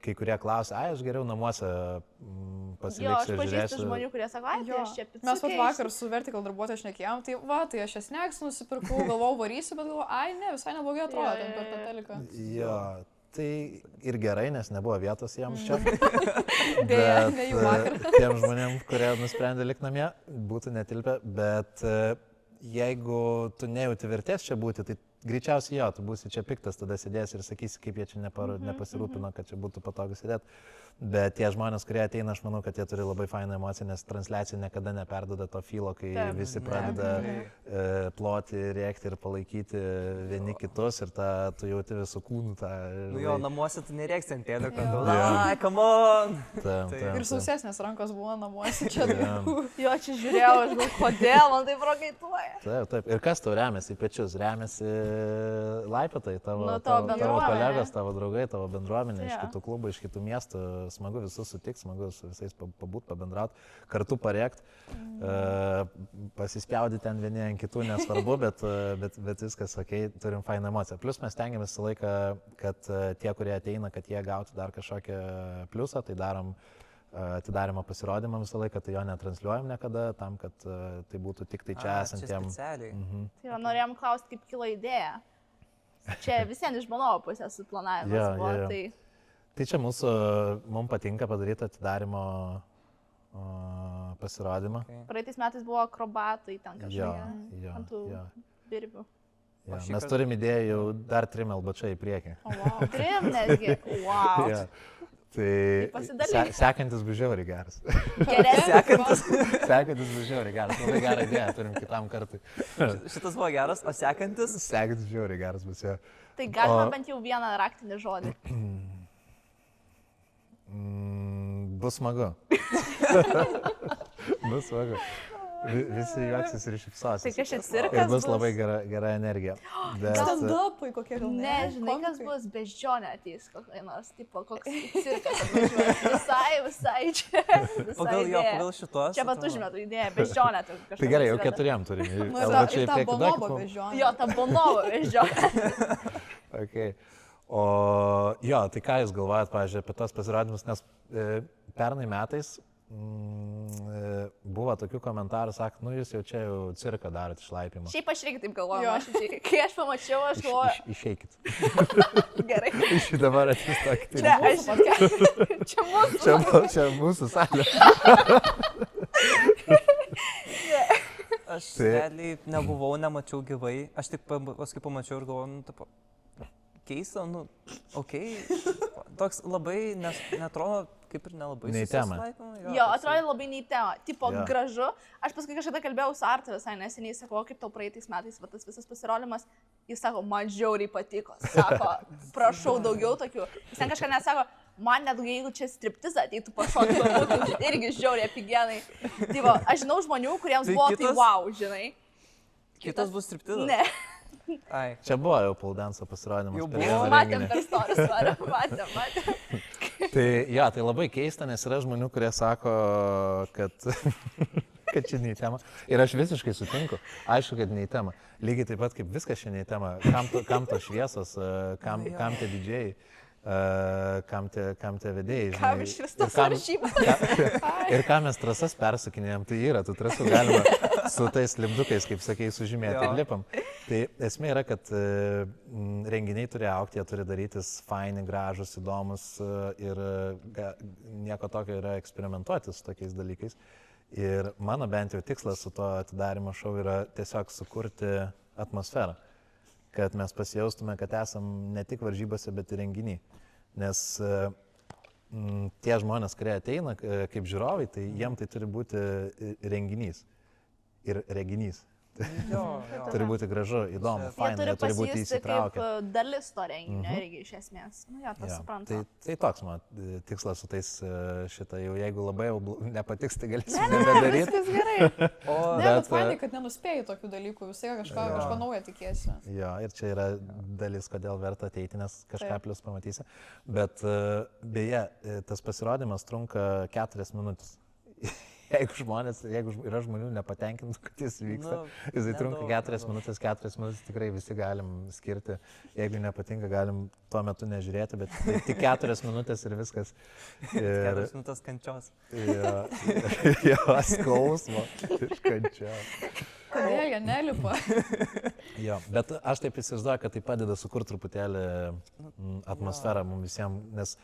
A: kai kurie klausia, aš geriau namuose pasiliksiu ir
C: Jo, aš pažįstu
A: žiūrėsiu.
C: žmonių, kurie sako, tai aš čia picą.
D: Mes pat vakar su Vertical darbuotojais šnekėjom, tai aš snacks nusipirkau, galvojau varysiu, bet galvojau, ne, visai neblogai atrodo ten per tą teliką.
A: Jo, tai ir gerai, nes nebuvo vietos jiems čia.
D: Deja, ne jų vakar.
A: Tiem žmonėm, kurie nusprendė likti namie, būtų netilpę, bet jeigu tu nejauti vertės čia būti, tai greičiausiai jo, tu būsi čia piktas, tada sėdėsi ir sakysi, kaip jie čia nepasirūpino, kad čia būtų patogu sėdėti. Bet tie žmonės, kurie ateina, aš manau, kad jie turi labai fainą emociją, nes transliacija niekada neperduoda to filo, kai visi pradeda ploti, rėkti ir palaikyti vieni kitus ir tu jauti visų kūnų tą...
B: Nu jo, namuose tu nerėksi ant tėdų, kad ai, come on!
D: Ir sausesnės rankos buvo namuose čia.
C: Jo, čia žiūrėjau, aš galvoju, kodėl man taip prakaituoja.
A: Taip. Ir kas tau remiasi į pečius? Remiasi laipitai, tavo kolegos, tavo draugai, tavo bendruomenė, iš kitų klubų, iš kitų miestų. Smagu visus sutikti, smagu su visais pabūti, pabendrauti, kartu parėkti, pasispjaudyti ten vieni ant kitų, nesvarbu, bet viskas, okei, turim fainą emociją. Plus mes tengiamės visą laiką, kad tie, kurie ateina, kad jie gautų dar kažkokią pliusą, tai darom atidarimo pasirodymą visą laiką, tai jo netransliuojam niekada, tam, kad tai būtų tik tai čia esantiem.
C: Tai norėjom klausti, kaip kilo idėja. Čia visiems iš mano pusės suplanavimas buvo.
A: Tai čia mums patinka padaryti atidarimo pasirodymą.
C: Praeitais metais buvo akrobatai ten kažkokie ant tų birbių.
A: Mes turim idėją jau dar 3 LBČ į priekį.
C: 3 netgi? Wow.
A: Tai sekantis bus žiauriai geras. Sekantis bus žiauriai geras. Labai gerą idėją turim kitam kartui.
B: Šitas buvo geras, o sekantis?
A: Sekantis žiauriai geras bus jo.
C: Tai galima bent jau vieną raktinį žodį.
A: Bus smagu. Bus smagu. Visi juoksis ir šypsosis.
C: Tai kažkaip cirkas
A: ir bus labai gera energija.
D: Stand-upai kokie gal
C: ne? Žinai, kas bus, beždžionė ateis kokia nors, tipo, koks cirkas atvažiuoja. Visai čia.
B: Pagal šitos.
C: Čia pat užmetu idėją, beždžionė.
A: Tai gerai, jau 4 turim.
D: Ir ta bonobo beždžionė.
C: Jo, ta bonobo beždžionė.
A: Okay. O jo, tai ką jūs galvojat, pavyzdžiui, apie tos pasirodymus, nes pernai metais buvo tokių komentarų, nu jūs jau čia cirką darot išlaipimą.
C: Šiaip aš irgi taip galvoju, kai aš pamačiau, aš galvoju...
A: Išeikit.
C: Gerai.
A: Iš dabar atsistokite. Čia mūsų salė.
B: Aš realiai nebuvau, nemačiau gyvai, aš tik paskui pamačiau ir galvoju, nu, tipo, keista, nu, okei, toks labai, netrodo, kaip ir nelabai
A: susilaipimo.
C: Jo, atrodo labai nei tema, tipo gražu. Aš paskui kažkada kalbėjau su Artu visai neseniai, sakau, kaip tau praeitais metais va, tas visas pasirodymas, jis sako, man žiauriai patiko, sako, prašau daugiau tokių. Jis ten kažką nesako, man net jeigu čia striptizą ateitų pašokti, būtų irgi žiauriai apigenai. Tai va, aš žinau žmonių, kuriems buvo tai wow, žinai.
B: Kitas bus striptizas?
C: Ne.
B: Ai.
A: Čia buvo jau puldanso pasirodymas.
B: Jau buvo.
C: Matėm per stories, matėm.
A: Tai jo, tai labai keista, nes yra žmonių, kurie sako, kad čia nei tema. Ir aš visiškai sutinku. Aišku, kad nei tema. Lygiai taip pat kaip viskas čia nei tema. Kam to šviesos, kam tie didžiai. Kam tie vedėjai,
C: kam iš vis tas varžybas.
A: Ir ką mes trasas persukinėjom, tai yra, tų trasų galima su tais lipdukais, kaip sakei, sužymėti ir lipam. Tai esmė yra, kad renginiai turi aukti, jie turi darytis faini, gražus, įdomus ir nieko tokio yra eksperimentuoti su tokiais dalykais. Ir mano bent jau tikslas su to atidarimo šou yra tiesiog sukurti atmosferą. Kad mes pasijaustume, kad esam ne tik varžybose, bet ir renginiai. Nes tie žmonės, kurie ateina kaip žiūrovai, tai jiem tai turi būti renginys ir reginys. Turi būti gražu, įdomu, faina, jie turi būti įsitraukę.
C: Kaip dalis to renginio irgi iš esmės. Nu, jo, tas supranta.
A: Tai toks mano tikslas su tais šitą, jau jeigu labai jau nepatiks, tai galėsim nebedaryti.
C: Viskas gerai.
D: Bet fainai, kad nenuspėjai tokių dalykų, visai kažko naujo tikėsi.
A: Jo, ir čia yra dalis, kodėl verta ateiti, nes kažką plius pamatysi. Bet beje, tas pasirodymas trunka 4 minutės. jeigu yra žmonių nepatenkintų, kad jis vyksta, jisai trunka 4 minutės, 4 minutės tikrai visi galim skirti. Jeigu nepatinka, galim tuo metu nežiūrėti, bet tik 4 minutės ir viskas.
B: 4 minutės kančios.
A: Jo, skausmo ir kančios.
D: Kodėl jie nelipa?
A: Jo, bet aš taip įsivaizduoju, kad tai padeda sukurti truputėlį atmosferą mums visiems, nes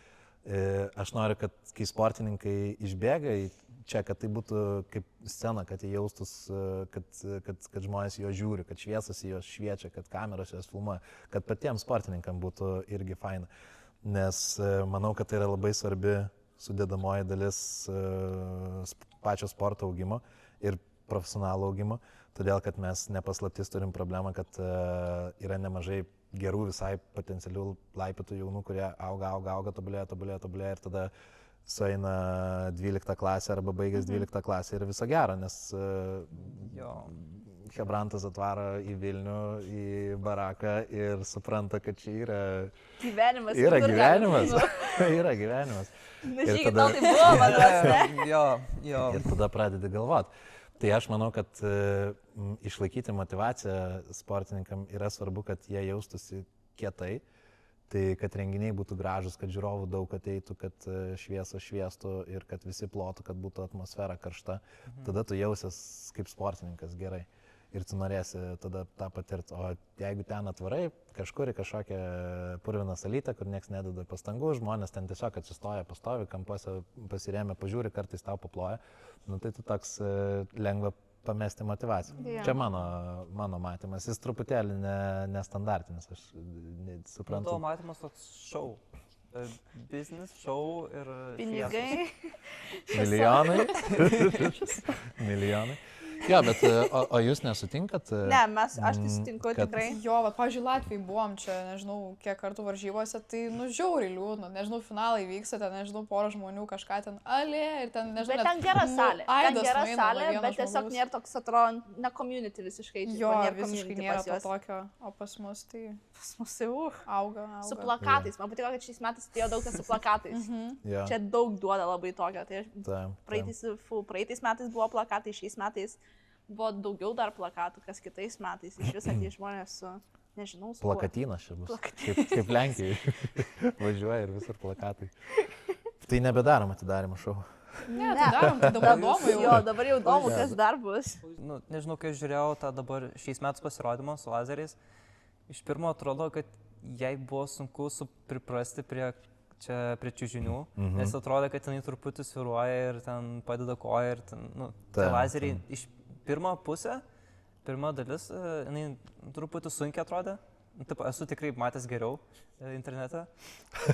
A: aš noriu, kad kai sportininkai išbėga į čia, kad tai būtų kaip scena, kad jie jaustus, kad žmonės jo žiūri, kad šviesos jos šviečia, kad kameros jos filmuoja, kad patiems sportininkam būtų irgi faina. Nes manau, kad tai yra labai svarbi sudėdamoji dalis pačio sporto augimo ir profesionalų augimo, todėl kad mes nepaslaptis turim problemą, kad yra nemažai gerų visai potencialių laipiotų jaunų, kurie auga, tobulėja ir tada sueina 12 klasę arba baigęs 12 klasę ir viso gero, nes Hebrantas atvaro į Vilnių, į baraką ir supranta, kad čia yra
C: gyvenimas.
A: Yra gyvenimas. Yra gyvenimas.
C: Nežinai, tau tai buvo, man atrodo.
B: Jo.
A: Ir tada pradedi galvoti. Tai aš manau, kad išlaikyti motivaciją sportininkam yra svarbu, kad jie jaustųsi kietai, tai kad renginiai būtų gražus, kad žiūrovų daug ateitų, kad šviesa šviestų ir kad visi plotų, kad būtų atmosfera karšta. Tada tu jausies kaip sportininkas gerai ir tu norėsi tada tą patirti. O jeigu ten atvarai kažkur į kažkokią purviną salytę, kur nieks nededa pastangų, žmonės ten tiesiog atsistoja, pastovi, kampuose pasirėmė, pažiūri, kartais tau paploja, tai tu toks lengva pamesti motivaciją.
C: Yeah.
A: Čia mano matymas, jis truputėlį nestandartinis, aš suprantu.
B: Tavo matymas toks šou. Business, šou ir
C: pinigai.
A: Milijonai. Milijonai. Jo, bet o jūs nesutinkat?
C: Ne, aš tai sutinku tikrai.
D: Jo, va, pavyzdžiui, Latvijai buvom čia, nežinau, kiek kartų varžybose, tai, žiauriai liūdna, nežinau, finalai vyksta, ten, nežinau, porą žmonių kažką ten alė ir ten, nežinau,
C: bet ten gera salė, bet tiesiog nėra toks, atrodo, ne community visiškai.
D: Jo, visiškai nėra to tokio, o pas mus tai...
C: Pas mus tai
D: auga.
C: Su plakatais, man patiko, kad šiais metais atėjo daug kas su plakatais. Čia daug duoda labai tokio, tai praeitais metais buvo plakatai, šiais metais buvo daugiau dar plakatų, kas kitais metais. Iš vis atėjo žmonės su, nežinau, su...
A: Plakatynas čia bus. Kaip Lenkijai. Važiuoja ir visur plakatai. Tai nebedarom atidarimo šou.
D: Ne, tai darom, tai dabar įdomu jau.
C: Jo, dabar jau įdomu, kas dar bus.
B: Nežinau, kai žiūrėjau tą dabar šiais metais pasirodymą su lazeriais, iš pirmo atrodo, kad jai buvo sunku priprasti prie čiužinių, nes atrodo, kad jinai truputį sviruoja ir ten padeda koją ir ten, tie lazeriai iš pirmą pusę, pirma dalis, jinai truputį sunkiai atrodė. Taip, esu tikrai matęs geriau internete.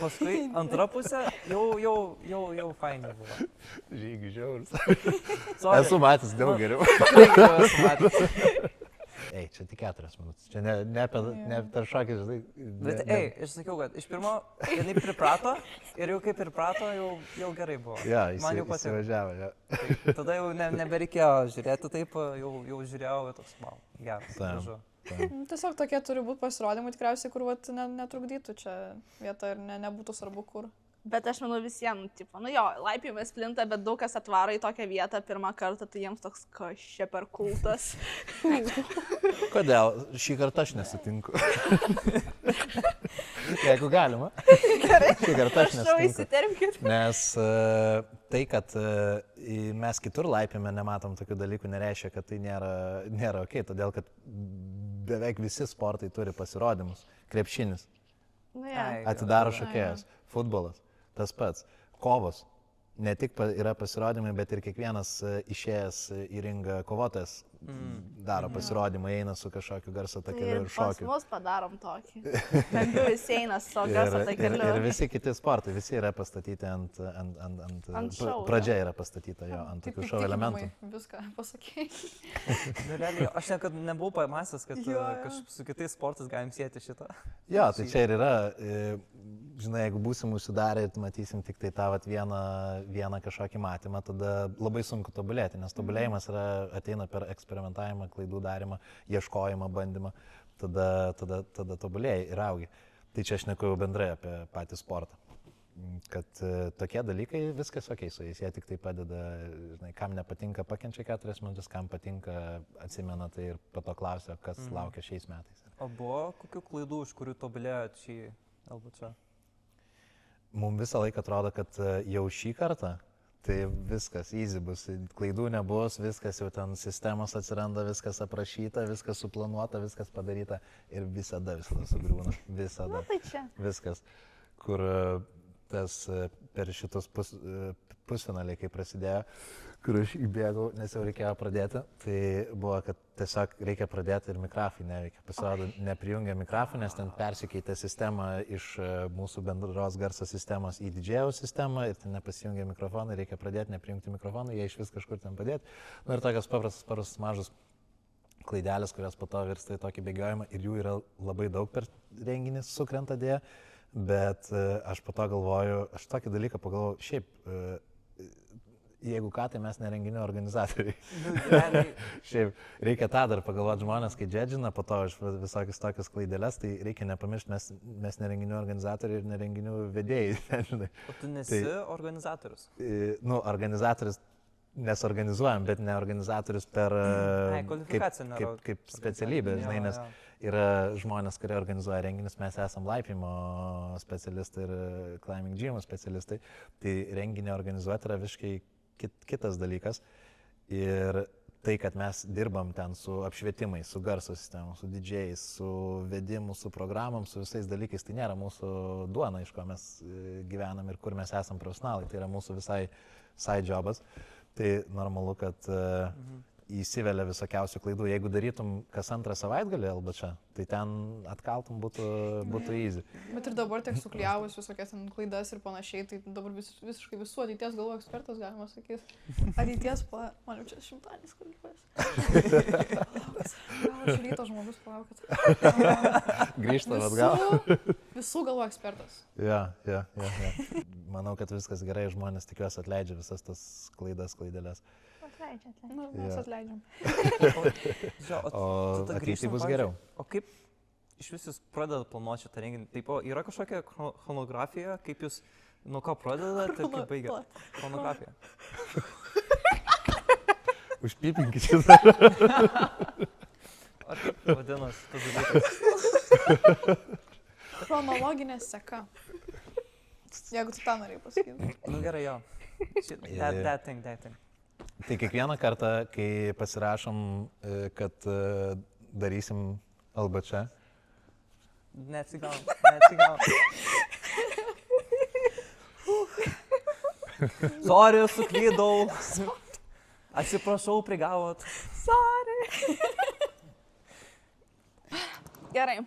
B: Paskui antra pusė jau fainai buvo.
A: Žygi žiaurus. Esu matęs daug geriau.
B: Esu matęs.
A: Ei, čia tik 4 minutės. Čia ne per šokį, žinai.
B: Bet, aš sakiau, kad iš pirmo jinai priprato ir jau kaip priprato, jau gerai buvo.
A: Ja,
B: man jau patiko.
A: Įsivažiavo, ja.
B: Tada jau nebereikėjo žiūrėti taip, jau žiūrėjau, toks, wow, geras, gražu.
D: Tiesiog tokie turi būti pasirodymai tikriausiai, kur netrukdytų čia vieta ir nebūtų svarbu kur.
C: Bet aš manau visiems, laipiojimas plinta, bet daug kas atvaro į tokią vietą pirmą kartą, tai jiems toks, kas čia per kultas.
A: Kodėl? Šį kartą aš nesutinku. Jeigu galima.
C: Gerai,
A: šį kartą aš nesutinku.
C: Įsiterpkit.
A: Nes tai, kad mes kitur laipime nematom tokių dalykų, nereiškia, kad tai nėra ok, todėl kad beveik visi sportai turi pasirodymus. Krepšinis. Atidaro šokėjas. Futbolas. Tas pats. Kovos. Ne tik yra pasirodymai, bet ir kiekvienas išėjęs į ringą kovotojas daro pasirodymą, eina su kažkokiu garso takeliu ir šokiu.
C: Pas mus padarom tokį. Bendru visi eina su to garso takeliu.
A: Ir visi kiti sportai, visi yra pastatyti ant
C: šou.
A: Pradžia yra pastatyta jo, ant tokių šou elementų.
D: Viską pasakėjai.
B: Realiai, aš niekad nebuvau pamąstęs, kad su kitais sportais galim sieti šitą.
A: Jo, tai čia ir yra, žinai, jeigu būsim užsidarę ir matysim tik tai tą vieną kažkokį matymą, tada labai sunku tobulėti, nes tobulėjimas ateina per eksperimentavimą, klaidų darimą, ieškojimą, bandymą, tada tobulėjai ir augi. Tai čia aš neku jau bendrai apie patį sportą. kad tokie dalykai viskas ok su jais, jie tik tai padeda, žinai, kam nepatinka pakenčia 4 minutės, kam patinka atsimena tai ir po to klausia, kas laukia šiais metais.
B: O buvo kokių klaidų, iš kurių tobulėjot šį LBC?
A: Mums visą laiką atrodo, kad jau šį kartą tai viskas easy bus, klaidų nebus, viskas jau ten sistemos atsiranda, viskas aprašyta, viskas suplanuota, viskas padaryta ir visada sugriūna, visada.
C: Na, tai čia.
A: Viskas, kur tas per šitus pusfinaliai, kai prasidėjo, kur aš įbėgau, nes jau reikėjo pradėti, tai buvo, kad tiesiog reikia pradėti ir mikrofai neveikia. Pasirodo, neprijungia mikrofų, nes ten persikeitė sistema iš mūsų bendros garso sistemos į didžėjų sistemą ir ten nepasijungia mikrofonai, reikia pradėti, neprijungti mikrofonai, jie iš vis kažkur ten padėti. Na ir tokios paprastas mažas klaidelės, kurios po to virsta į tokį bėgiojimą ir jų yra labai daug per renginį sukrenta dėja. Bet aš po to galvoju, aš tokį dalyką pagalvoju, šiaip, jeigu ką, tai mes nerenginių organizatoriai. Šiaip, reikia tą dar pagalvoti žmonės, kai džedžina, po to iš visokius tokius klaidelės, tai reikia nepamiršti, mes nerenginių organizatoriai ir nerenginių vedėjai.
B: O tu nesi organizatorius?
A: Nu, organizatorius nesorganizuojam, bet ne organizatorius per kaip specialybę, žinai, nes yra žmonės, kurie organizuoja renginius, mes esam laipimo specialistai ir climbing gym specialistai, tai renginį organizuoti yra visiškai kitas dalykas ir tai, kad mes dirbam ten su apšvietimais, su garso sistemom, su didžėjais, su vedimu, su programom, su visais dalykais, tai nėra mūsų duona, iš ko mes gyvenam ir kur mes esam profesionalai, tai yra mūsų visai side jobas. Tai normalu, kad įsivelia visokiausių klaidų. Jeigu darytum kas antrą savaitgalį LBC, tai ten atkaltum būtų easy. Bet
D: ir dabar tiek sukliavus visokias klaidas ir panašiai, tai dabar visiškai visų ateities galvo ekspertas, galima sakyti. Ateities, man jau čia šimtanis kalbės. Gal iš ryto žmogus palaukit.
A: Grįžtam atgal.
D: Visų galvo ekspertas.
A: Ja. Manau, kad viskas gerai, žmonės tikiuosi atleidžia visas tas klaidelės.
D: Nu, mes atleidžiam.
A: O ateity bus geriau.
B: O kaip iš vis jūs pradedat planuoti šitą renginį? Taip, yra kažkokia chronografija, kaip jūs nuo ko pradedat ir kaip baigiat? Chronografija.
A: Užpipinkit šitą.
B: Ar kaip vadinasi tas dalykas?
D: Chronologinė seka. Jeigu tu tą norėjai pasakyti.
B: Nu gerai, jo. That thing.
A: Tai kiekvieną kartą, kai pasirašom, kad darysim LBC.
B: Neatsigavom. Sorry, suklydau. Atsiprašau, prigavot.
C: Sorry. Gerai.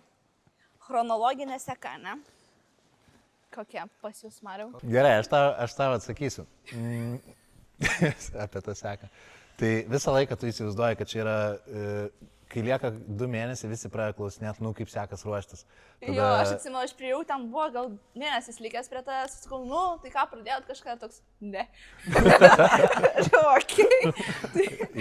C: Chronologinė seka, ne? Kokia pas jūs, Mariau?
A: Gerai, aš tau atsakysiu. Apie tą seką. Tai visą laiką tu įsivaizduoji, kad čia yra, kai lieka 2 mėnesiai, visi pradeda klausinėti, nu kaip sekas ruoštis.
C: Tada... Jo, aš atsimenu, aš priejau, ten buvo gal mėnesis likęs prie tavęs, sakau, nu, tai ką pradėjot kažką toks, ne. Okay.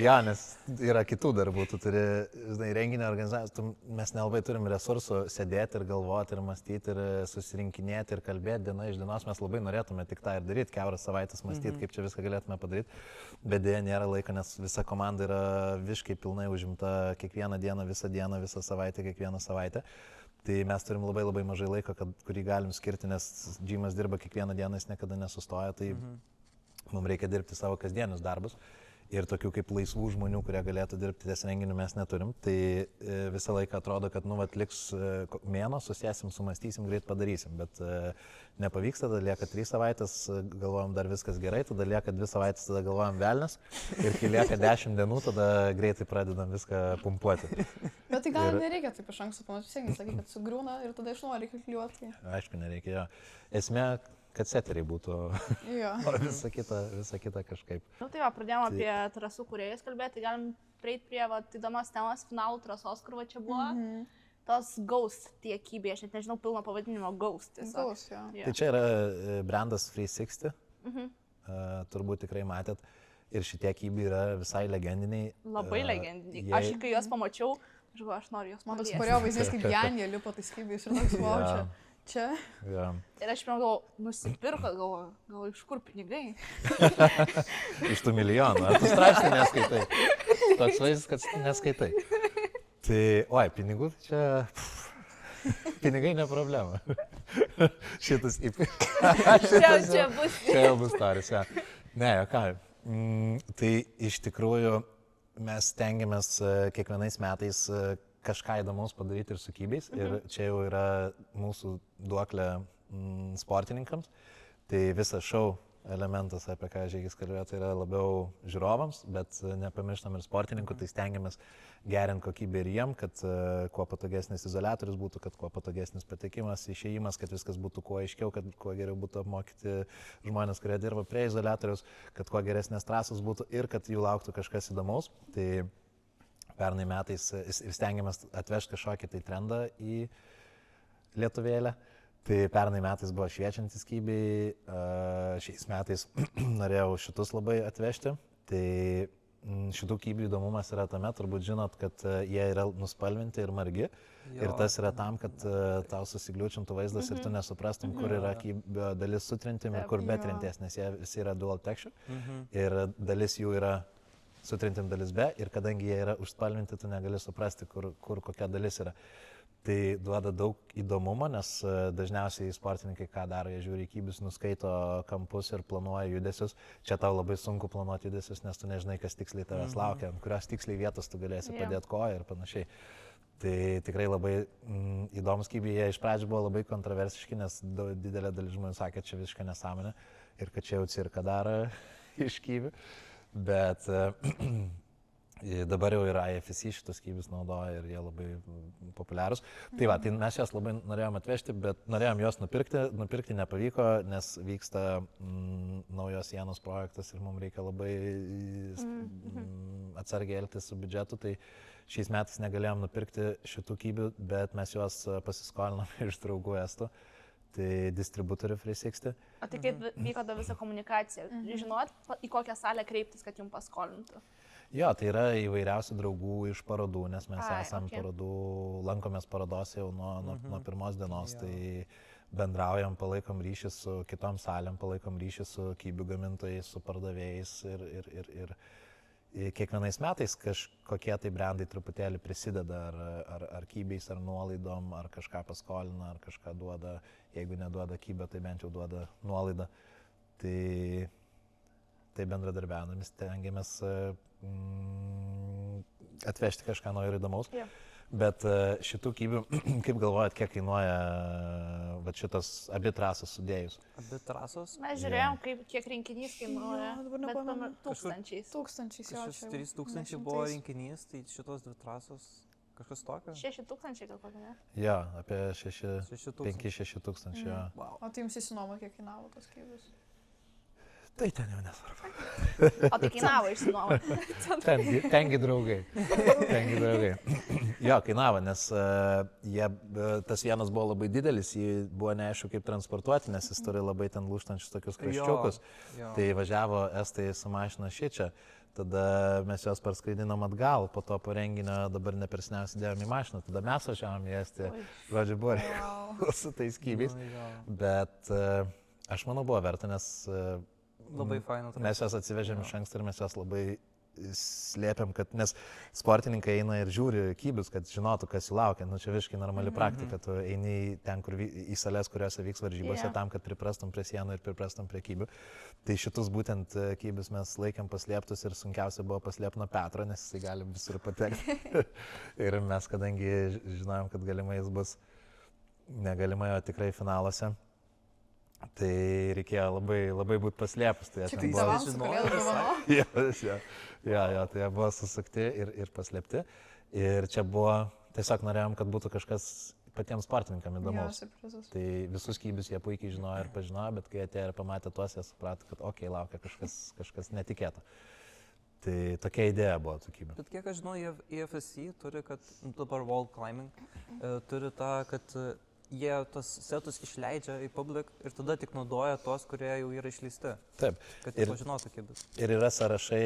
A: Ja, nes yra kitų darbų, tu turi, žinai, renginio organizacijos, mes nelabai turim resursų sėdėti ir galvoti ir mąstyti ir susirinkinėti ir kalbėti diena iš dienos, mes labai norėtume tik tą ir daryti, kiaurą savaitės mąstyti, kaip čia viską galėtume padaryti, bet dėja nėra laiko, nes visa komanda yra visiškai pilnai užimta kiekvieną dieną, visą savaitę, kiekvieną savaitę. Tai mes turim labai mažai laiko, kurį galim skirti, nes džimas dirba kiekvieną dieną, jis niekada nesustoja, tai mums reikia dirbti savo kasdienius darbus. Ir tokių kaip laisvų žmonių, kurie galėtų dirbti ties renginiu, mes neturim. Tai visą laiką atrodo, kad liks mėnuo, susėsim, sumąstysim, greit padarysim. Bet nepavyksta, tada lieka 3 savaitės, galvojam dar viskas gerai, tada lieka 2 savaitės, tada galvojam velnes. Ir kai lieka 10 dienų, tada greitai pradedam viską pumpuoti.
D: Bet tai gal nereikia taip iš anksto panašiai, sakyti, kad sugriūna ir tada iš naujo reikia kliuoti.
A: Aišku, nereikia, jo. Esmė, kad seteriai būtų, o visa kita kažkaip.
C: Nu tai va, pradėjome apie trasų kūrėjus kalbėti, galim prieiti prie įdomios temos finalų trasos, kur va čia buvo. Tos Ghost tiekybė, aš net nežinau pilno pavadinimo Ghost.
D: Ghost, jo.
A: Tai čia yra brandas 360, turbūt tikrai matėt. Ir šitie kybiai yra visai legendiniai.
C: Labai legendiniai. Aš kai juos pamačiau, aš noriu juos matyti.
D: Man toks parėjo vaizdės, kaip Janė lipo tais kybiais ir toks vaučia. Čia.
A: Ja.
C: Ir aš pirmą nusipirko, gal iš kur pinigai.
A: Iš tų milijonų. Ar tu straipsnį neskaitai? Toks vaizdas, kad neskaitai. Tai, oi, pinigų čia... Pinigai ne problema. Šitas į...
C: Čia bus.
A: Čia jau bus taris, ja. Ne, ką. Tai iš tikrųjų mes stengiamės kiekvienais metais kažką įdomaus padaryti ir su kybiais. Ir čia jau yra mūsų duoklė sportininkams. Tai visas šou elementas, apie ką Žygis kalbėjo, tai yra labiau žiūrovams, bet nepamirštam ir sportininkų, tai stengiamės gerinti kokybę ir jiem, kad kuo patogesnis izoliatorius būtų, kad kuo patogesnis patekimas, išėjimas, kad viskas būtų kuo aiškiau, kad kuo geriau būtų apmokyti žmonės, kurie dirba prie izoliatorius, kad kuo geresnės trasos būtų ir kad jų lauktų kažkas įdomaus. Tai pernai metais ir stengiamės atvežti kažkokį tai trendą į Lietuvėlę. Tai pernai metais buvo šviečiantis kybiai, šiais metais norėjau šitus labai atvežti. Tai šitų kybių įdomumas yra tame, turbūt žinot, kad jie yra nuspalvinti ir margi. Jo. Ir tas yra tam, kad tau susigliūčintų vaizdas ir tu nesuprastum, kur yra kybio dalis su trintim ir kur be trinties, nes jie visi yra dual texture. Ir dalis jų yra su trintim, dalis be. Ir kadangi jie yra užspalvinti, tu negali suprasti, kur kokia dalis yra. Tai duoda daug įdomumo, nes dažniausiai sportininkai ką daro, jie žiūri į kybius, nuskaito kampus ir planuoja judesius. Čia tau labai sunku planuoti judesius, nes tu nežinai, kas tiksliai tavęs laukia, kurios tiksliai vietos tu galėsi padėti koją ir panašiai. Tai tikrai labai įdomus kybiai. Jie iš pradžių buvo labai kontroversiški, nes didelė dalis žmonių sakė, čia visiškai nesąmonė ir kad čia jau cirką daro iš kybių. Bet dabar jau ir IFSC šitus kybius naudoja ir jie labai populiarūs. Tai va, tai mes jas labai norėjom atvežti, bet norėjom juos nupirkti nepavyko, nes vyksta naujos sienos projektas ir mums reikia labai atsargiai elgtis su biudžetu. Tai šiais metais negalėjom nupirkti šitų kybių, bet mes juos pasiskolinom iš draugų estų. Tai distributorių 360.
C: O tai kaip vyko ta visa komunikacija? Žinot, į kokią salę kreiptis, kad jums paskolintų?
A: Jo, tai yra įvairiausių draugų iš parodų, nes mes esam parodų, lankomės parodose jau nuo pirmos dienos, tai bendraujam, palaikom ryšį su kitom salėm, palaikom ryšį su kybių gamintojais, su pardavėjais ir kiekvienais metais kažkokie tai brandai truputėlį prisideda, ar kybiais, ar nuolaidom, ar kažką paskolina, ar kažką duoda, jeigu neduoda kybio, tai bent jau duoda nuolaidą. Tai bendradarbiaudami stengiamės atvežti kažką naujo ir įdomaus. Yeah. Bet šitų kybių, kaip galvojat, kiek kainuoja šitos abi trasos sudėjus?
B: Abi trasos?
C: Mes žiūrėjom, kiek rinkinys kainuoja, bet tūkstančiais.
D: Tūkstančiais, jo.
B: 3000 buvo rinkinys, tai šitos dvi trasos kažkas tokio?
C: 6000 gal kokia, ne?
A: Jo, apie 5-6 tūkstančių.
B: Wow.
D: O tai jums įsinuoma, kiek kainavo tos kybius?
A: Tai ten jau nesvarbu.
C: O tai kainavo išsinuomoti.
A: Tengi draugai. Jo, kainavo, nes tas vienas buvo labai didelis, jį buvo neaišku kaip transportuoti, nes jis turi labai ten lūžtančius tokius kraščiukus. Tai važiavo estai su mašina šičia, tada mes juos parskraidinom atgal, po to po renginio dabar nepersniausiai dėjom į mašiną, tada mes važiavom į Estiją, žodžiu, buvo su tais kybiais. Bet aš manau buvo verta, nes
B: labai faina.
A: Mes juos atsivežėm iš anksto ir mes juos labai slėpiam, nes sportininkai eina ir žiūri kybius, kad žinotų, kas jų laukia. Nu, čia visiškai normali praktika, tu eini ten, į sales, kuriuose vyks varžybose, tam, kad priprastum prie sienų ir priprastum prie kybių. Tai šitus būtent kybius mes laikėm paslėptus ir sunkiausia buvo paslėpti nuo Petro, nes jisai gali visur patekti. Ir mes, kadangi žinojom, kad galimai jis bus, negalimai, o tikrai finaluose, tai reikėjo labai būti paslėpus. Tai
D: čia tėvams sukalėjo.
A: Jo, tai jie buvo susukti ir paslėpti. Ir čia buvo, tiesiog norėjom, kad būtų kažkas patiems sportininkams įdomus. Tai visus kybius jie puikiai žinojo ir pažinojo, bet kai atėjo ir pamatė tuos, jie suprato, kad laukia kažkas netikėto. Tai tokia idėja buvo tų kybių.
B: Bet kiek aš žinau, IFSC turi, kad dabar wall climbing, turi tą, kad jie tos setus išleidžia į publik ir tada tik naudoja tos, kurie jau yra išleisti.
A: Taip.
B: Kad jie pažinotų kybius.
A: Ir yra sąrašai,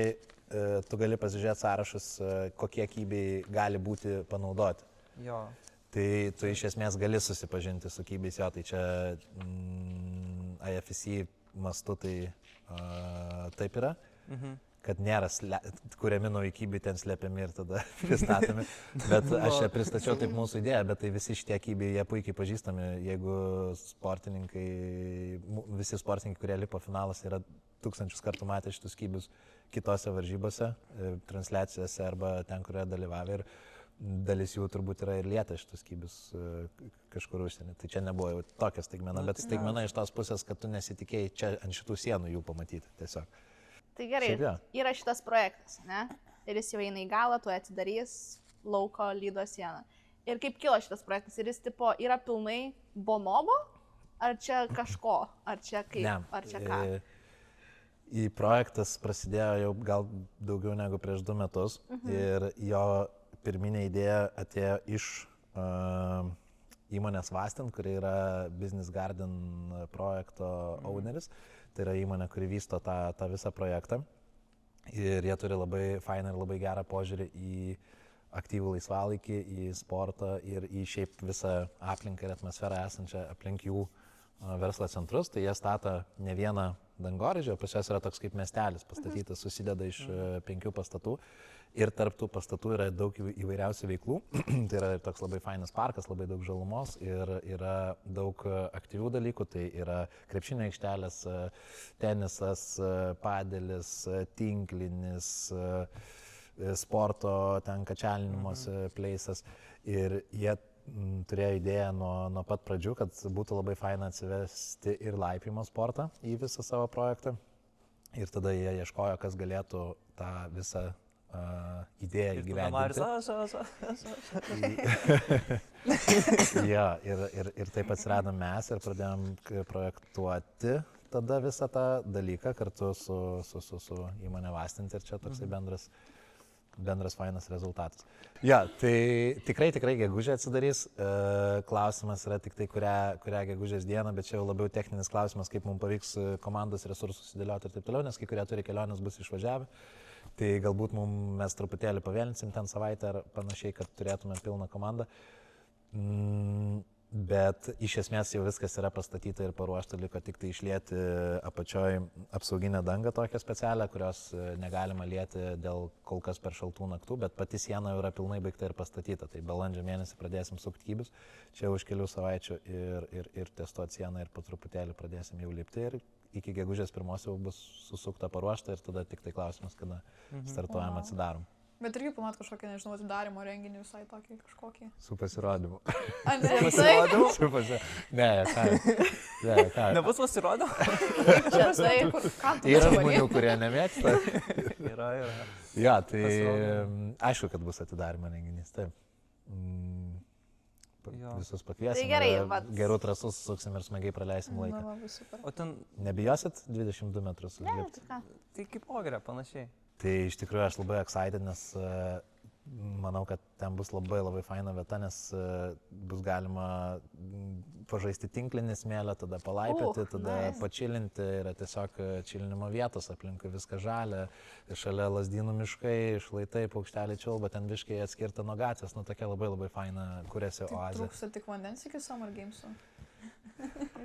A: tu gali pasižiūrėti sąrašus, kokie kybiai gali būti panaudoti.
B: Jo.
A: Tai tu iš esmės gali susipažinti su kybiais, jo, tai čia IFSC mastu tai taip yra, kad nėra kuriami nauji kybiai, ten slepiami ir tada pristatomi. Bet aš čia pristačiau taip mūsų idėją, bet tai visi šitie kybiai, jie puikiai pažįstami, jeigu visi sportininkai, kurie lipo finalas, yra 1000 kartų matę šitus kybius kitose varžybose, transliacijose arba ten, kurioje dalyvavę. Ir dalis jų turbūt yra ir lietę šitus kybius kažkur užsienį. Tai čia nebuvo jau tokia staigmena, bet staigmena iš tos pusės, kad tu nesitikėjai čia ant šitų sienų jų pamatyti tiesiog.
C: Tai gerai, yra šitas projektas, ne? Ir jis jau eina į galą, tu atidarys lauko lydo sieną. Ir kaip kilo šitas projektas? Ir jis tipo yra pilnai bonobo? Ar čia kažko? Ar čia kaip?
A: Ne.
C: Ar čia ką?
A: Į projektas prasidėjo jau gal daugiau negu prieš 2 metus ir jo pirminė idėja atėjo iš įmonės Vastin, kuri yra Business Garden projekto owneris. Tai yra įmonė, kuri vysto tą visą projektą. Ir jie turi labai fainą ir labai gerą požiūrį į aktyvų laisvalaikį, į sportą ir į šiaip visą aplinką ir atmosferą esančią aplink jų verslo centrus. Tai jie stato ne vieną dangoraižį, pas juos yra toks kaip miestelis pastatytas, susideda iš 5 pastatų. Ir tarp tų pastatų yra daug įvairiausių veiklų. Tai yra toks labai fainas parkas, labai daug žalumos ir yra daug aktyvių dalykų. Tai yra krepšinio aikštelės, tenisas, padelis, tinklinis, sporto, ten kačialinimos pleisas. Ir jie turėjo idėją nuo pat pradžių, kad būtų labai faina atsivesti ir laipimo sportą į visą savo projektą. Ir tada jie ieškojo, kas galėtų tą visą idėją įgyvendinti. Ja, ir taip atsiradom mes ir pradėjom projektuoti tada visą tą dalyką kartu su įmonė Vastinti ir čia toksai bendras fainas rezultatas. Ja, tai tikrai gegužė atsidarys. Klausimas yra tik tai, kurią gegužės dieną, bet čia jau labiau techninis klausimas, kaip mums pavyks komandos resursus sudėlioti ir taip toliau, nes kai kurie turi keliones bus išvažiavę. Tai galbūt mes truputėlį pavėlinsim ten savaitę ar panašiai, kad turėtume pilną komandą. Bet iš esmės jau viskas yra pastatyta ir paruošta, liko tik tai išlieti apačioj apsauginę dangą tokią specialią, kurios negalima lieti dėl kol kas per šaltų naktų, bet pati siena jau yra pilnai baigta ir pastatyta. Tai balandžio mėnesį pradėsim sukti kybius, čia už kelių savaičių ir testuoti sieną ir po truputėlį pradėsim jau lipti ir iki gegužės 1 jau bus susukta paruošta ir tada tik tai klausimas, kada startuojam, atsidarom.
D: Bet irgi planuot kažkokį, nežinau, atidarimo renginį visai tokį kažkokį.
A: Su pasirodymu.
D: Pasirodymu?
A: Su pasirodymu. Ne, ką.
B: Nebus pasirodo?
C: Čia tai,
A: yra žmonių, kurie nemėgsta.
B: Yra.
A: Ja, tai aišku, kad bus atidarimo renginys, taip. Visus pakviesim.
C: Tai gerai,
A: gerų trasų susuksim ir smagiai praleisim laiką.
D: Na, bus super.
B: O ten...
A: Nebijosit 22 metrus užlipti?
C: Ne,
B: tai kaip Ogrė, panašiai.
A: Tai iš tikrųjų aš labai excited, nes manau, kad ten bus labai faina vieta, nes bus galima pažaisti tinklinį smėlę, tada palaipėti, tada pačilinti, yra tiesiog čilinimo vietos, aplinkui viską žalia, šalia Lazdynų miškai, šlaitai, paukšteliai čiulba, ten viškai atskirta nuo gatvės, nu tokia labai faina, kuriasi oazė.
D: Trūksta tik vandens iki Summer Games'ų.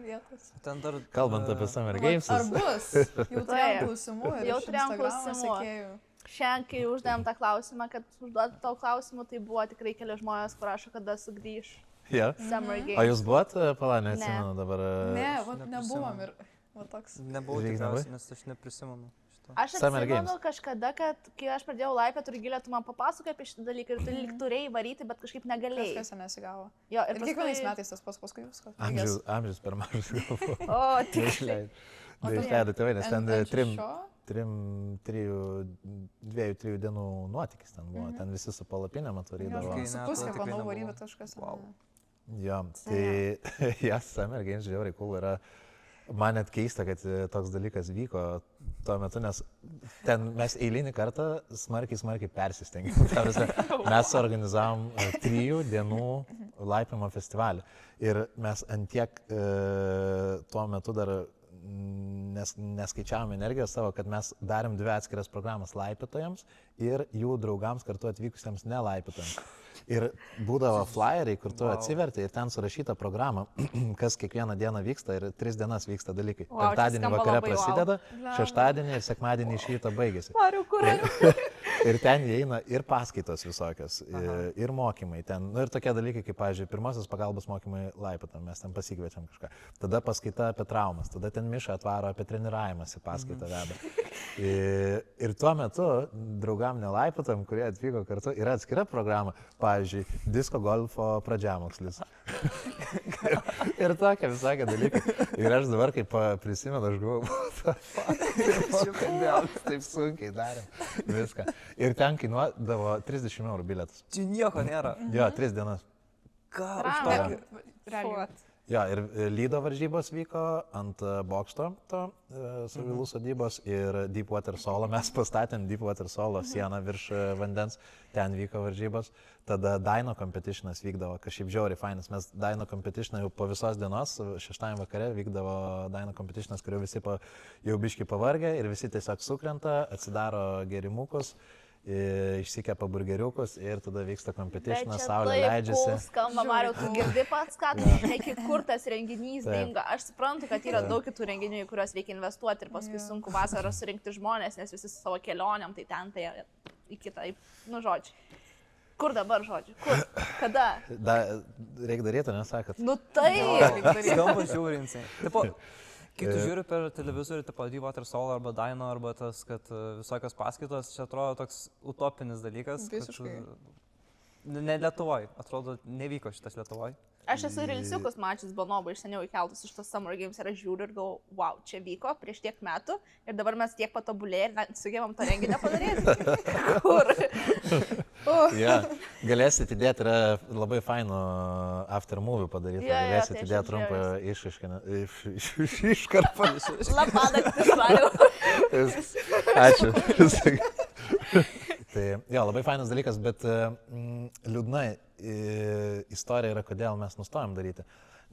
D: Vietos.
B: Dar,
A: kalbant apie Summer Games'us.
D: Ar bus? Jau turėjom klausimų ir
C: jau
D: iš
C: turėjom
D: Instagramo
C: klausimų.
D: sekėjų.
C: Šiandien, kai uždavėm tą klausimą, kad užduotų tau klausimų, tai buvo tikrai keli žmonės, prašo, kada sugrįž Summer Games.
A: O jūs buvot, Palane, atsimenu dabar?
D: Ne, nebuvom ir toks.
B: Nebuvau tikriausiai, nes aš neprisimenu.
C: Aš atsimenu kažkada, kad kai aš pradėjau laipėti, Rugilė, tu man papasakoji apie šitą dalyką ir tu lyg turėjai varyti, bet kažkaip negalėjai.
D: Kažkas nesigavo.
C: Jo,
D: ir kiekvienais metais tas paskui viskas.
A: Amžius per mažas galvo.
C: O, tikrai.
A: Neišleido tėvai, nes ten 2-3 dienų nuotykis ten buvo, ten visi su palapinėm atvarydavo.
D: Su pusė panau varyti, bet kažkas.
A: Jo, tai Summer Games žiauriai cool yra. Man net keista, kad toks dalykas vyko tuo metu, nes ten mes eilinį kartą smarkiai persistengėm. Mes suorganizavom 3 dienų laipimo festivalį ir mes antiek tuo metu dar neskaičiavom energijos savo, kad mes darėm 2 atskiras programas laipiotojams ir jų draugams kartu atvykusiems nelaipitojams. Ir būdavo flyeriai, kur tu atsiverti ir ten surašyta programa, kas kiekvieną dieną vyksta ir 3 dienas vyksta dalykai.
C: Wow, čia
A: Penktadienį
C: skamba
A: vakare
C: labai
A: prasideda,
D: wow.
A: šeštadienį ir sekmadienį iš ryto baigėsi.
C: Mariu, kur?
A: Ir ten įeina ir paskaitos visokios, ir mokymai. Ten, ir tokie dalykai, kaip, pavyzdžiui, pirmosios pagalbos mokymai laipiojam, mes ten pasikviečiam kažką. Tada paskaita apie traumas, tada ten Miša atvaro apie treniravimąsi, paskaitą veda. Ir tuo metu draugam nelaipiojam, kurie atvyko kartu, yra atskira programa, pavyzdžiui, disko golfo pradžiamokslis. Ir tokie visokie dalykai. Ir aš dabar, kaip prisimenu, aš galvoju, taip sunkiai darėm viską. Ir ten kainuodavo 30 eurų bilietas.
B: Čia nieko nėra.
A: Jo, 3 dienas.
B: Ką
C: Ram.
B: už tokį?
D: Realiai.
A: Jo, ir Lydo varžybos vyko ant bokšto to Savilų sodybos ir Deepwater Solo. Mes pastatėm Deepwater Solo sieną virš vandens, ten vyko varžybos. Tada Daino competitionas vykdavo, kažkaip žiauriai fainas. Mes Daino competitioną jau po visos dienos, 6 vakare vykdavo Daino competitionas, kurio visi jau biški pavargę ir visi tiesiog sukrenta, atsidaro gerimukus. Išsikepa burgeriukus ir tada vyksta competitionas, saulė leidžiasi.
C: Skamba, Mariau, tu girdi pats, kad reikia kur tas renginys dinga. Aš suprantu, kad yra daug kitų renginių, į kuriuos reikia investuoti ir paskui sunku vasarą surinkti žmonės, nes visi su savo kelioniam, tai ten, tai į kitą, žodžiu. Kur dabar, žodžiu? Kur? Kada?
A: Reikia daryti, nesakot?
C: Nu tai!
B: Skamba žiūrinsiai. Kai tu žiūri per televizorių, tipo Deepwater Solo arba Daino, arba tas, kad visokios paskaitos, čia atrodo toks utopinis dalykas.
D: Visiškai.
B: Ne Lietuvoj, atrodo, nevyko šitas Lietuvoj.
C: Aš esu Rilsiukus mačius Bonobo iš seniau įkeltus iš tos Summer Games ir aš žiūriu ir galvoju, wow, čia vyko prieš tiek metų ir dabar mes tiek patobulėjai ir sugebam to renginio padaryti. Kur?
A: Galėsit įdėti, yra labai fainų after movie padaryti, galėsit įdėti trumpą iškarpą.
C: Lapadaktis, Mariau.
A: Ačiū. Tai labai fainas dalykas, bet liūdnai istorija yra, kodėl mes nustojom daryti.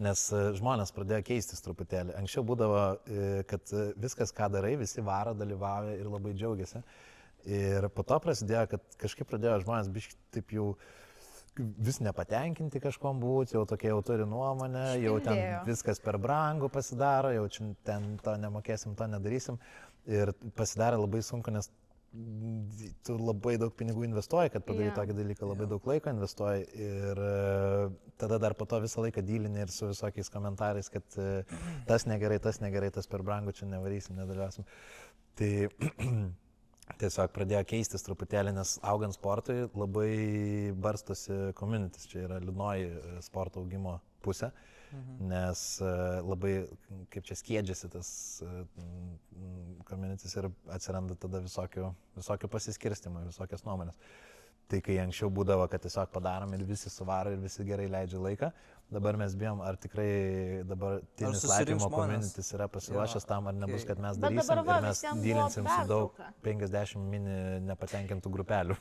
A: Nes žmonės pradėjo keistis truputėlį. Anksčiau būdavo, kad viskas, ką darai, visi varo, dalyvauja ir labai džiaugiasi. Ir po to prasidėjo, kad kažkaip pradėjo žmonės biškai taip jau vis nepatenkinti kažkom būti, jau tokie jau turi nuomonę, jau ten viskas per brangu pasidaro, jau ten to nemokėsim, to nedarysim. Ir pasidarė labai sunku, nes tu labai daug pinigų investuoji, kad padarai tokį dalyką, labai daug laiko investuoji ir tada dar po to visą laiką dylini ir su visokiais komentarais, kad tas negerai, tas per brangu, čia nevarysim, nedalyvausim. Tai tiesiog pradėjo keistis truputėlį, nes augant sportui labai barstosi communities, čia yra liūdnoji sporto augimo pusė. Nes labai, kaip čia skiedžiasi tas communities ir atsiranda tada visokio pasiskirstimo, visokios nuomonės. Tai kai anksčiau būdavo, kad tiesiog padarom ir visi suvaro ir visi gerai leidžia laiką, dabar mes bijom, ar tikrai dabartinis laipimo communities yra pasiruošęs tam, ar nebus, kad mes darysim ir mes dylinsim su daug 50 mini nepatenkintų grupelių.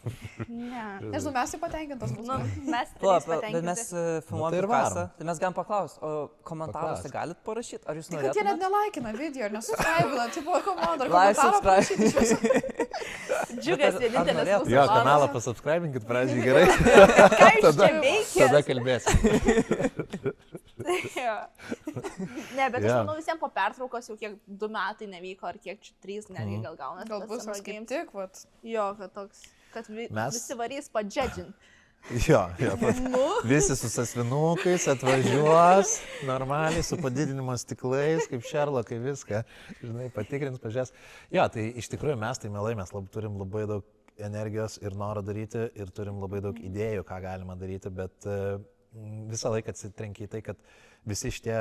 D: Nežinau, mes tai patenkintos būtume.
C: Mes patenkinti.
B: Bet mes filmuojam podcastą, tai mes galim paklausti, o komentaruose galit parašyti, ar jūs norėtumėte?
D: Kad jie net nelaikina video ir nesuskraibina, tipo komanda, ar
B: Live
D: komentarą
B: subscribe.
D: parašyti.
C: Džiugas vienintelis mūsų
A: Jo, kanalą pasubscribinkit pradžiai gerai.
C: Ką iš čia veikia?
A: Tada kalbėsim.
C: Ne, bet aš manau visiems po pertraukos jau kiek 2 metai nevyko, ar kiek čia 3 netgi gal gaunasi.
D: Gal bus toks kaip tik, vat.
C: Jo, kad toks, kad visi varys padžedžint.
A: Jo, visi su sasvinukais atvažiuos, normaliai, su padidinimo stiklais, kaip Sherlockai viską, žinai, patikrins, pažiūrės. Jo, tai iš tikrųjų mes tai mielai, mes turim labai daug energijos ir noro daryti ir turim labai daug idėjų, ką galima daryti, bet visą laiką atsitrenkia į tai, kad visi šitie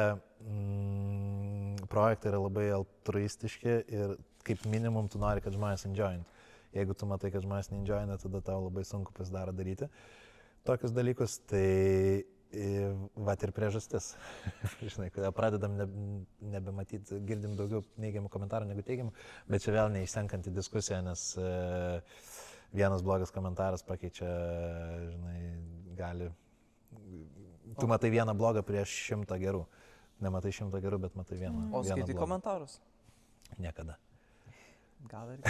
A: projektai yra labai altruistiški ir kaip minimum tu nori, kad žmonės enjoyint. Jeigu tu matai, kad žmonės neenjoyina, tada tau labai sunku pasidaro daryti tokius dalykus, tai vat ir priežastis. Žinai, kada pradedam nebematyti, girdim daugiau neigiamų komentarų negu teigiamų, bet čia vėl neišsenkanti diskusija, nes vienas blogas komentaras pakeičia, žinai, gali... Tu matai vieną blogą prieš 100 gerų. Nematai 100 gerų, bet matai vieną.
B: O skaitai
A: blogą.
B: komentarus?
A: Niekada.
B: Gal ir.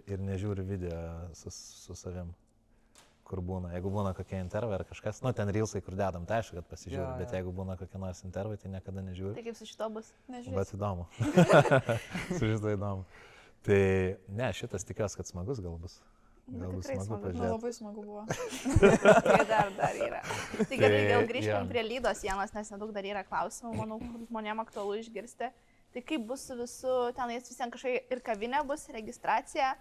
A: Ir nežiūri video su savim, kur būna. Jeigu būna kokie intervai ar kažkas, nu ten reelsai, kur dedam, tai aišku, kad pasižiūri, bet jeigu būna kokie nors intervai, tai niekada nežiūri.
C: Tai kaip su šito bus?
D: Nežiūrėsiu.
A: Bet įdomu. Su šito įdomu. Tai ne, šitas tikiuosi, kad smagus gal bus. Gal bus
C: tikrai
A: smagu
C: smagu.
A: pažiūrėti.
D: Labai smagu buvo.
C: Tai dar yra. Tai gerai, gal
A: jo.
C: grįžtam prie Lydos sienos, nes nedaug dar yra klausimų, manau, kur žmonėms aktualu išgirsti. Tai kaip bus su visu, tenais visiems kažkokia ir kavinė bus, registracija,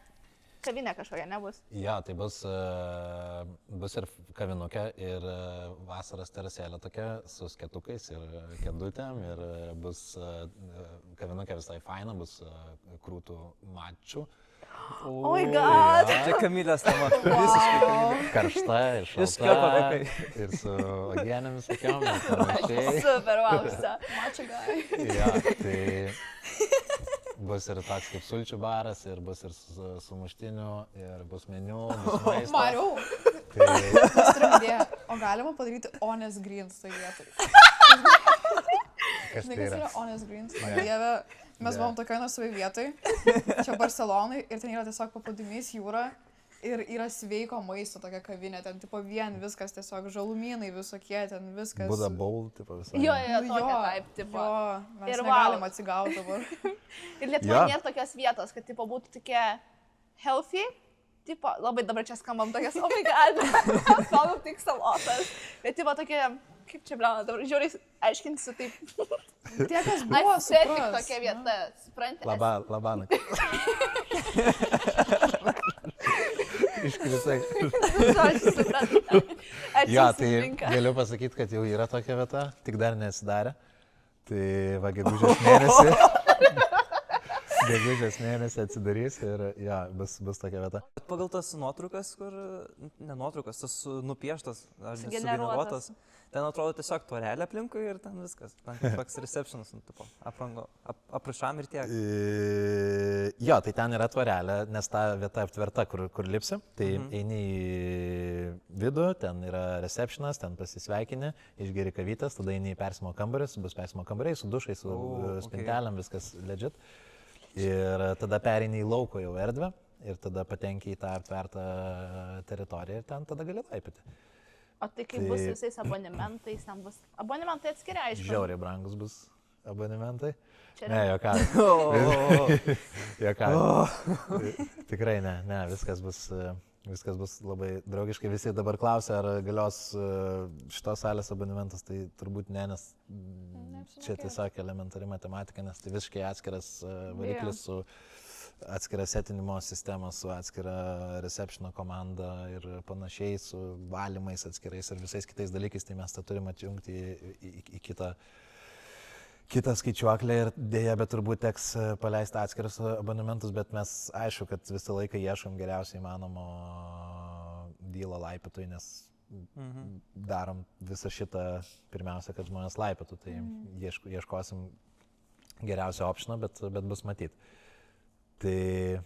C: kavinė kažkokia nebus.
A: Ja, tai bus ir kavinukė, ir vasaros terasėlė tokia, su sketukais ir kėdutėm, ir bus kavinukė visai faina, bus krūtų mačų.
C: Oh my god!
B: Čia Kamilės tema.
C: Wow.
A: Karšta ir
B: Iš
A: šalta.
B: karto vaikai.
A: Ir su uogienėmis tokiom, ir panašiai.
C: Super, wow.
D: Mačia gai.
A: Ja, tai bus ir toks kaip sulčių baras, ir bus ir su muštiniu, ir bus meniu, bus maistas.
D: Mariau,
A: Tai
D: mes turime idėją. O galima padaryti honest greens toj vietoj.
A: kas
D: Žinai,
A: tai
D: kas
A: yra?
D: yra honest greens?
A: Ne.
D: Dieve, mes
A: Ne.
D: buvom tokioje nuosavai vietoj, čia Barcelonai, ir ten yra tiesiog paplūdimys jūra. Ir yra sveiko maisto tokia kavinė, ten tipo vien viskas tiesiog žalumynai visokie, ten viskas.
A: Buda bowl, tipo visai.
C: Jo,
D: Nu,
C: tokia taip, tipo.
D: Jo, mes
C: Ir
D: negalim
C: wow.
D: atsigauti dabar.
C: Ir Lietuvoje
A: Jo.
C: nėra tokios vietos, kad tipo būtų tokie healthy. Tipo, labai dabar čia skambam tokias, oh my god, mes valgom tik salotas. Bet tipo tokie, kaip čia bliauna, dabar žiūrėjai, aiškinsiu taip.
D: Tie, kas buvo,
C: Aesthetic
D: supras,
C: tokia vieta, suprantate?
A: Labanai. Iškrisai.
C: Žodžiu, suprantate.
A: Jo, tai galiu pasakyti, kad jau yra tokia vieta, tik dar nesidarė. Tai va, gegužės mėnesį. Gegužės mėnesį atsidarys ir ja, bus tokia vieta.
B: Pagal tas nuotraukas, kur, ne nuotraukas, tas nupieštas, ar
C: Sugeneruotas.
B: sugeneruotas, ten atrodo tiesiog tvorelė aplinkui ir ten viskas. Ten kažkoks receptionas, tipo, aprašam ir tiek.
A: Jo, tai ten yra tvorelė, nes ta vieta aptverta, kur lipsi. Tai eini į vidų, ten yra receptionas, ten pasisveikini, išgeri kavytės, tada eini į persimo kambarius, bus persimo kambariai su dušai, su spintelėm, viskas legit. Ir tada pereini į lauko jau erdvę ir tada patenki į tą aptvertą teritoriją ir ten tada gali laipyti.
C: O tai kaip bus visais abonementais, ten bus abonementai atskiri, aišku.
A: Žiauriai brangus bus abonementai.
C: Čia
A: Ne,
C: yra-
A: jokau. Jokau. Tikrai ne, viskas bus labai draugiškai. Visi dabar klausia, ar galios šitos salės abonementas, tai turbūt ne, nes čia tiesiog elementari matematika, nes tai visiškai atskiras variklis su atskira setinimo sistema, su atskira receptiono komanda ir panašiai, su valymais atskirais ir visais kitais dalykais, tai mes tą turime atjungti į kitą skaičiuoklę ir dėja, bet turbūt teks paleisti atskirus abonementus, bet mes aišku, kad visą laiką ieškom geriausiai įmanomo dylo laipytojui, nes darom visą šitą pirmiausia, kad žmonės laipytų, tai ieškosim geriausio optiono, bet bus matyti. Tai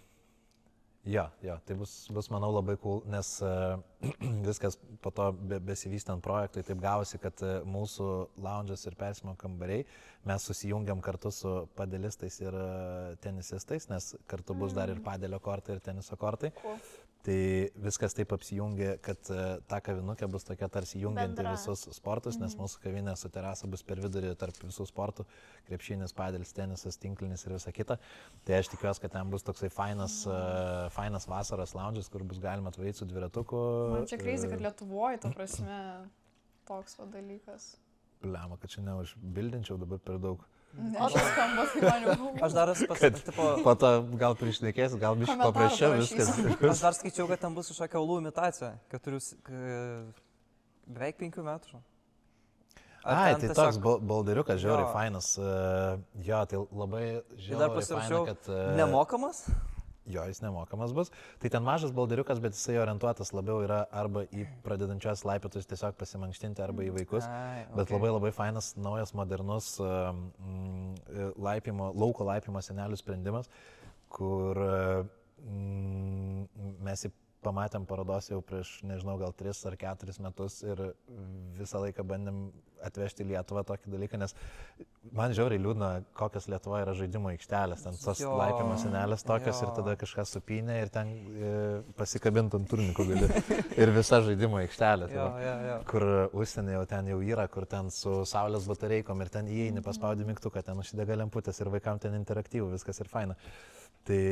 A: jo, tai bus manau labai cool, nes viskas po to besivystant projektui taip gavosi, kad mūsų lounge'as ir persimo kambariai mes susijungiam kartu su padelistais ir tenisistais, nes kartu bus dar ir padelio kortai ir teniso kortai.
C: Cool.
A: Tai viskas taip apsijungia, kad ta kavinukė bus tokia tarsi jungianti
C: Bendra.
A: visus sportus, nes mūsų kavinė su terasa bus per vidurį tarp visų sportų, krepšinis, padelis, tenisas, tinklinis ir visa kita. Tai aš tikiuosi, kad ten bus toksai fainas vasaros lounge'as, kur bus galima atvaryti su dviratuku.
D: Man čia crazy, kad Lietuvoje, ta prasme, toks va dalykas.
A: Liama, kad čia neužbildinčiau dabar per daug.
D: O tas skamba, tai man jau...
B: Aš dar esu tipo,
A: Po to gal prišnekėsiu, gal biškai
D: Komentarų
A: paprasčiau
D: parašysiu.
A: viskas.
B: aš dar skaičiau, kad ten bus kažkokia aulų imitacija, beveik 5 metrų. Ar
A: Ai,
B: ten
A: tai
B: tiesiog-
A: toks balderiukas, žiauriai
B: Jo.
A: fainas. Jo, tai labai
B: Ir dar
A: žiauriai
B: pasirašiau,
A: faina, kad...
B: nemokamas?
A: Jo, jis nemokamas bus. Tai ten mažas balderiukas, bet jisai orientuotas labiau yra arba į pradedančios laipiotus tiesiog pasimankštinti, arba į vaikus.
B: Ai,
A: Bet
B: okay.
A: labai fainas, naujas, modernus lauko laipimo senelių sprendimas, kur mes jį pamatėm parodos jau prieš, nežinau, gal 3 ar 4 metus ir visą laiką bandėm atvežti į Lietuvą tokį dalyką, nes man žiauriai liūdna, kokios Lietuvoje yra žaidimo aikštelės, ten tos laipimo senelės tokios ir tada kažkas supynė ir ten pasikabint ant turnikų gali. Ir visa žaidimo aikštelė, kur užsienį jau ten jau yra, kur ten su saulės batareikom ir ten įeini, paspaudi mygtuką, ten užsidega lemputės ir vaikam ten interaktyvų, viskas ir faina. Tai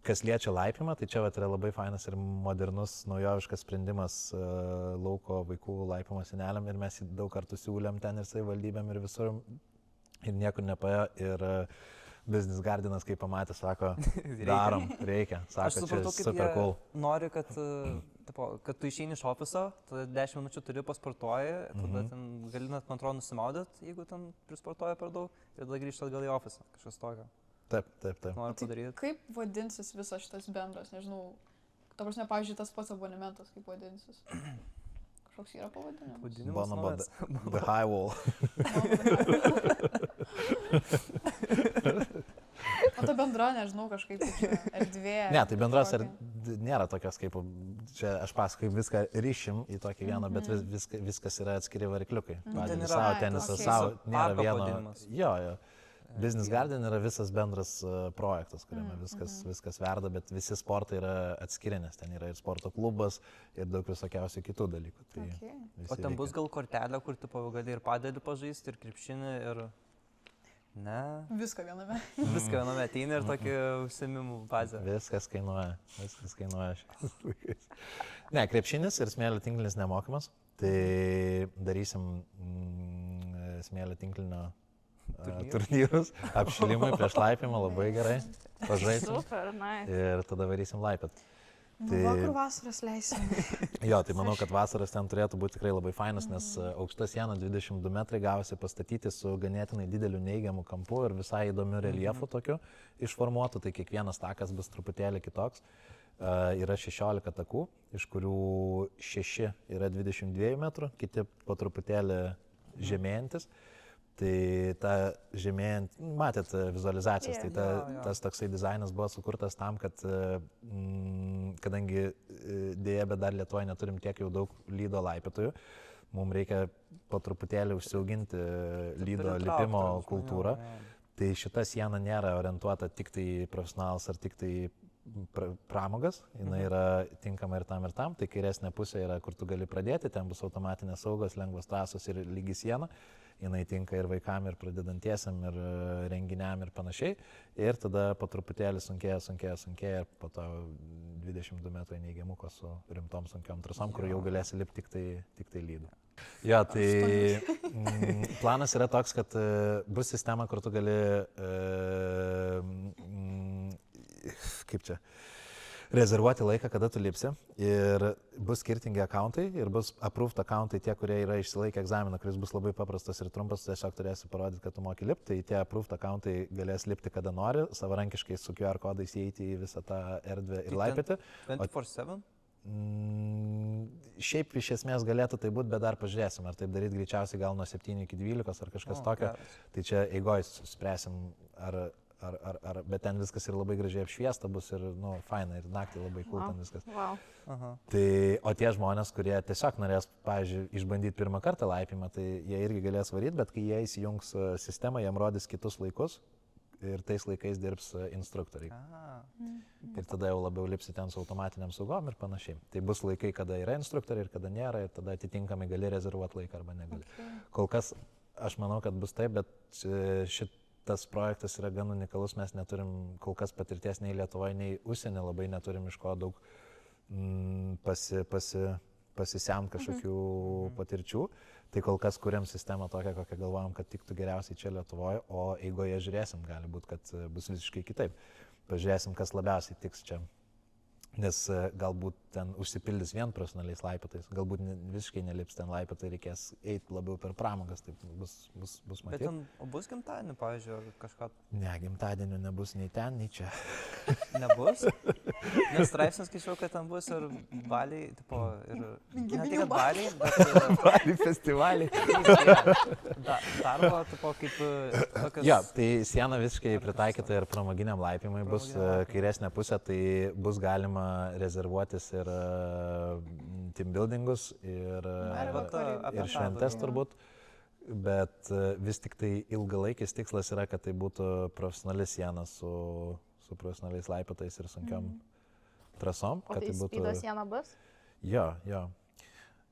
A: kas liečia laipimą, tai čia yra labai fainas ir modernus, naujoviškas sprendimas lauko vaikų laipimo seneliam ir mes jį daug kartų siūlėm ten ir savivaldybėm ir visur ir niekur nepaėjo ir Business Gardenas, kai pamatė, sako, darom, reikia, sako, čia super cool.
B: Nori, kad tu išeini iš ofiso, tada 10 minučių turi pasportuoji, tada ten gali net, man atrodo, nusimaudyt, jeigu ten prisportuoji per daug ir tada grįžti atgal į ofisą, kažkas tokio.
A: Taip.
B: Noriu padaryti.
D: Kaip vadinsis visas šitas bendras, nežinau, ta prasme, pavyzdžiui, tas pats abonementas, kaip vadinsis? Kažkoks yra pavadinimas?
A: Bonobo The High Wall.
D: O ta bendra, nežinau, kažkaip erdvė.
A: Ne, tai bendras nėra tokios kaip, čia aš pasakoju viską ryšim į tokį vieną, bet viskas yra atskiri varikliukai. Pavyzdžiui, savo tenisas, savo, nėra vieno. Jo. Business Garden yra visas bendras projektas, kuriame viskas verda, bet visi sportai yra atskiri, nes ten yra ir sporto klubas, ir daug visokiausių kitų dalykų. Tai
B: o ten bus gal kortelė, kur tu gali ir padėlį pažaisti, ir krepšinį, ir... Ne?
D: Viską viename.
B: Viską viename ateina ir tokį užsiėmimų bazę.
A: Viskas kainuoja šiais laikais. Ne, krepšinis ir smėlio tinklinis nemokamas, tai darysim smėlio tinklinio turnyrus, apšilimui prieš laipimą, labai gerai, pažaisim.
C: Super, nice.
A: Ir tada varysim laipėt.
D: Vakar vasaras leisim.
A: Jo, tai manau, kad vasaras ten turėtų būti tikrai labai fainas, nes aukšta siena 22 metrai gavosi pastatyti su ganėtinai dideliu neigiamu kampu ir visai įdomiu reljefu tokiu išformuotu, tai kiekvienas takas bus truputėlį kitoks. Yra 16 takų, iš kurių 6 yra 22 metrų, kiti po truputėlį žemėjantis. Tai ta žemėjant, matėt vizualizacijas, tai tas toksai dizainas buvo sukurtas tam, kad kadangi dėja, bet dar Lietuvoje neturim tiek jau daug lydo laipėtojų, mums reikia po truputėlį užsiauginti lydo lipimo kultūrą. Tai šita siena nėra orientuota tik tai profesionalus ar tik tai pramogas, jinai yra tinkama ir tam, tai kairesnė pusė yra, kur tu gali pradėti, ten bus automatinės saugos, lengvos trasos ir lygi siena, jinai tinka ir vaikam, ir pradedantiesiam, ir renginiam ir panašiai, ir tada po truputėlį sunkėja, ir po to 22 metrų neigiamuko su rimtom sunkiom trasom, kur jau galėsi lipti tik tai lydu. Jo, tai planas yra toks, kad bus sistema, kur tu gali rezervuoti laiką, kada tu lipsi ir bus skirtingi accountai ir bus approved accountai tie, kurie yra išsilaikę egzaminą, kuris bus labai paprastas ir trumpas, tiesiog turėsi parodyti, kad tu moki lipti, tai tie approved accountai galės lipti kada nori, savarankiškai su QR kodais įeiti į visą tą erdvę ir laipėti.
B: 24/7?
A: Šiaip iš esmės galėtų tai būti, bet dar pažiūrėsim, ar taip daryti greičiausiai gal nuo 7 iki 12 ar kažkas tokio. Tai čia eigoj spręsim, bet ten viskas ir labai gražiai apšviesta bus ir, faina, ir naktį labai cool ten viskas.
C: Wow.
A: Tai, o tie žmonės, kurie tiesiog norės, pavyzdžiui, išbandyti pirmą kartą laipimą, tai jie irgi galės varyti, bet kai jie įsijungs sistemą, jiem rodys kitus laikus ir tais laikais dirbs instruktoriai. Ir tada jau labiau lipsi ten su automatiniam saugom ir panašiai. Tai bus laikai, kada yra instruktoriai ir kada nėra, ir tada atitinkamai gali rezervuoti laiką arba negali. Kol kas, aš manau, kad bus taip, bet tas projektas yra gan unikalus, mes neturim kol kas patirties nei Lietuvoje, nei užsienį, labai neturim iš ko daug pasisemt kažkokių patirčių. Tai kol kas kuriam sistemą tokią, kokią galvojam, kad tiktų geriausiai čia Lietuvoje, o eigoje žiūrėsim, gali būti, kad bus visiškai kitaip. Pažiūrėsim, kas labiausiai tiks čia. Nes galbūt ten užsipildys vien profesionaliais laipėtais, galbūt visiškai nelips ten laipėtai, reikės eiti labiau per pramogas, tai bus matyti.
B: Bet ten bus gimtadienį, pavyzdžiui, ar kažką?
A: Ne, gimtadienį nebus nei ten, nei čia.
B: Nebus? Nes straipsnis skaičiau, kad ten bus ir baliai, tipo, ir... Ne tai, kad baliai, bet...
A: Baliai festivaliai.
B: Darbo, tipo, kaip tokios...
A: Jo, tai siena visiškai pritaikyta ir pramoginiam laipimui bus kairesnė pusė, tai bus galima galima rezervuotis ir team buildingus, ir šventes turbūt. Bet vis tik tai ilgalaikis tikslas yra, kad tai būtų profesionali siena su profesionaliais laipiojais ir sunkiom trasom.
C: O tai spydo siena bus?
A: Jo.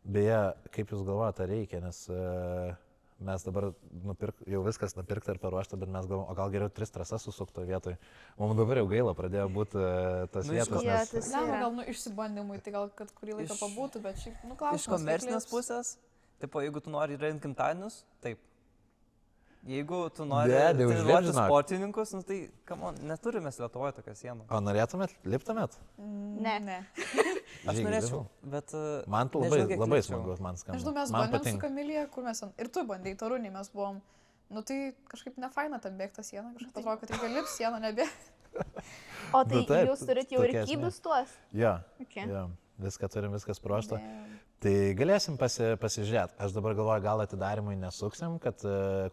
A: Beje, kaip jūs galvojate, ar reikia, nes mes dabar jau viskas nupirkta ir paruošta, bet mes galvom, o gal geriau 3 trasas susukto vietoj. Mums dabar jau gaila pradėjo būti tas vietas.
D: Gal išsibandymui, tai gal kad kurį laiką pabūtų, bet šiaip, klausimas.
B: Iš komercinės pusės, taip, jeigu tu nori rengti gimtadienius, taip. Jeigu tu nori treniruoti sportininkus, tai neturime Lietuvoje tokią sieną.
A: O norėtumėt, liptumėt?
C: Ne.
B: Aš norėčiau, bet...
A: Man labai smagu, man skamba.
D: Nežinau, mes bandėm su Kamilija, kur mes... Ir tu bandėjai, Torūnį mes buvom. Tai kažkaip nefaina ten bėgti tą sieną, kažkaip atrodo, kad reikia lipti sieną, nebėgti.
C: O tai jūs turit jau ir kybus tuos?
A: Jo, viską turim, viskas paruošta. Tai galėsim pasižiūrėti. Aš dabar galvoju, gal atidarimui nesuksim, kad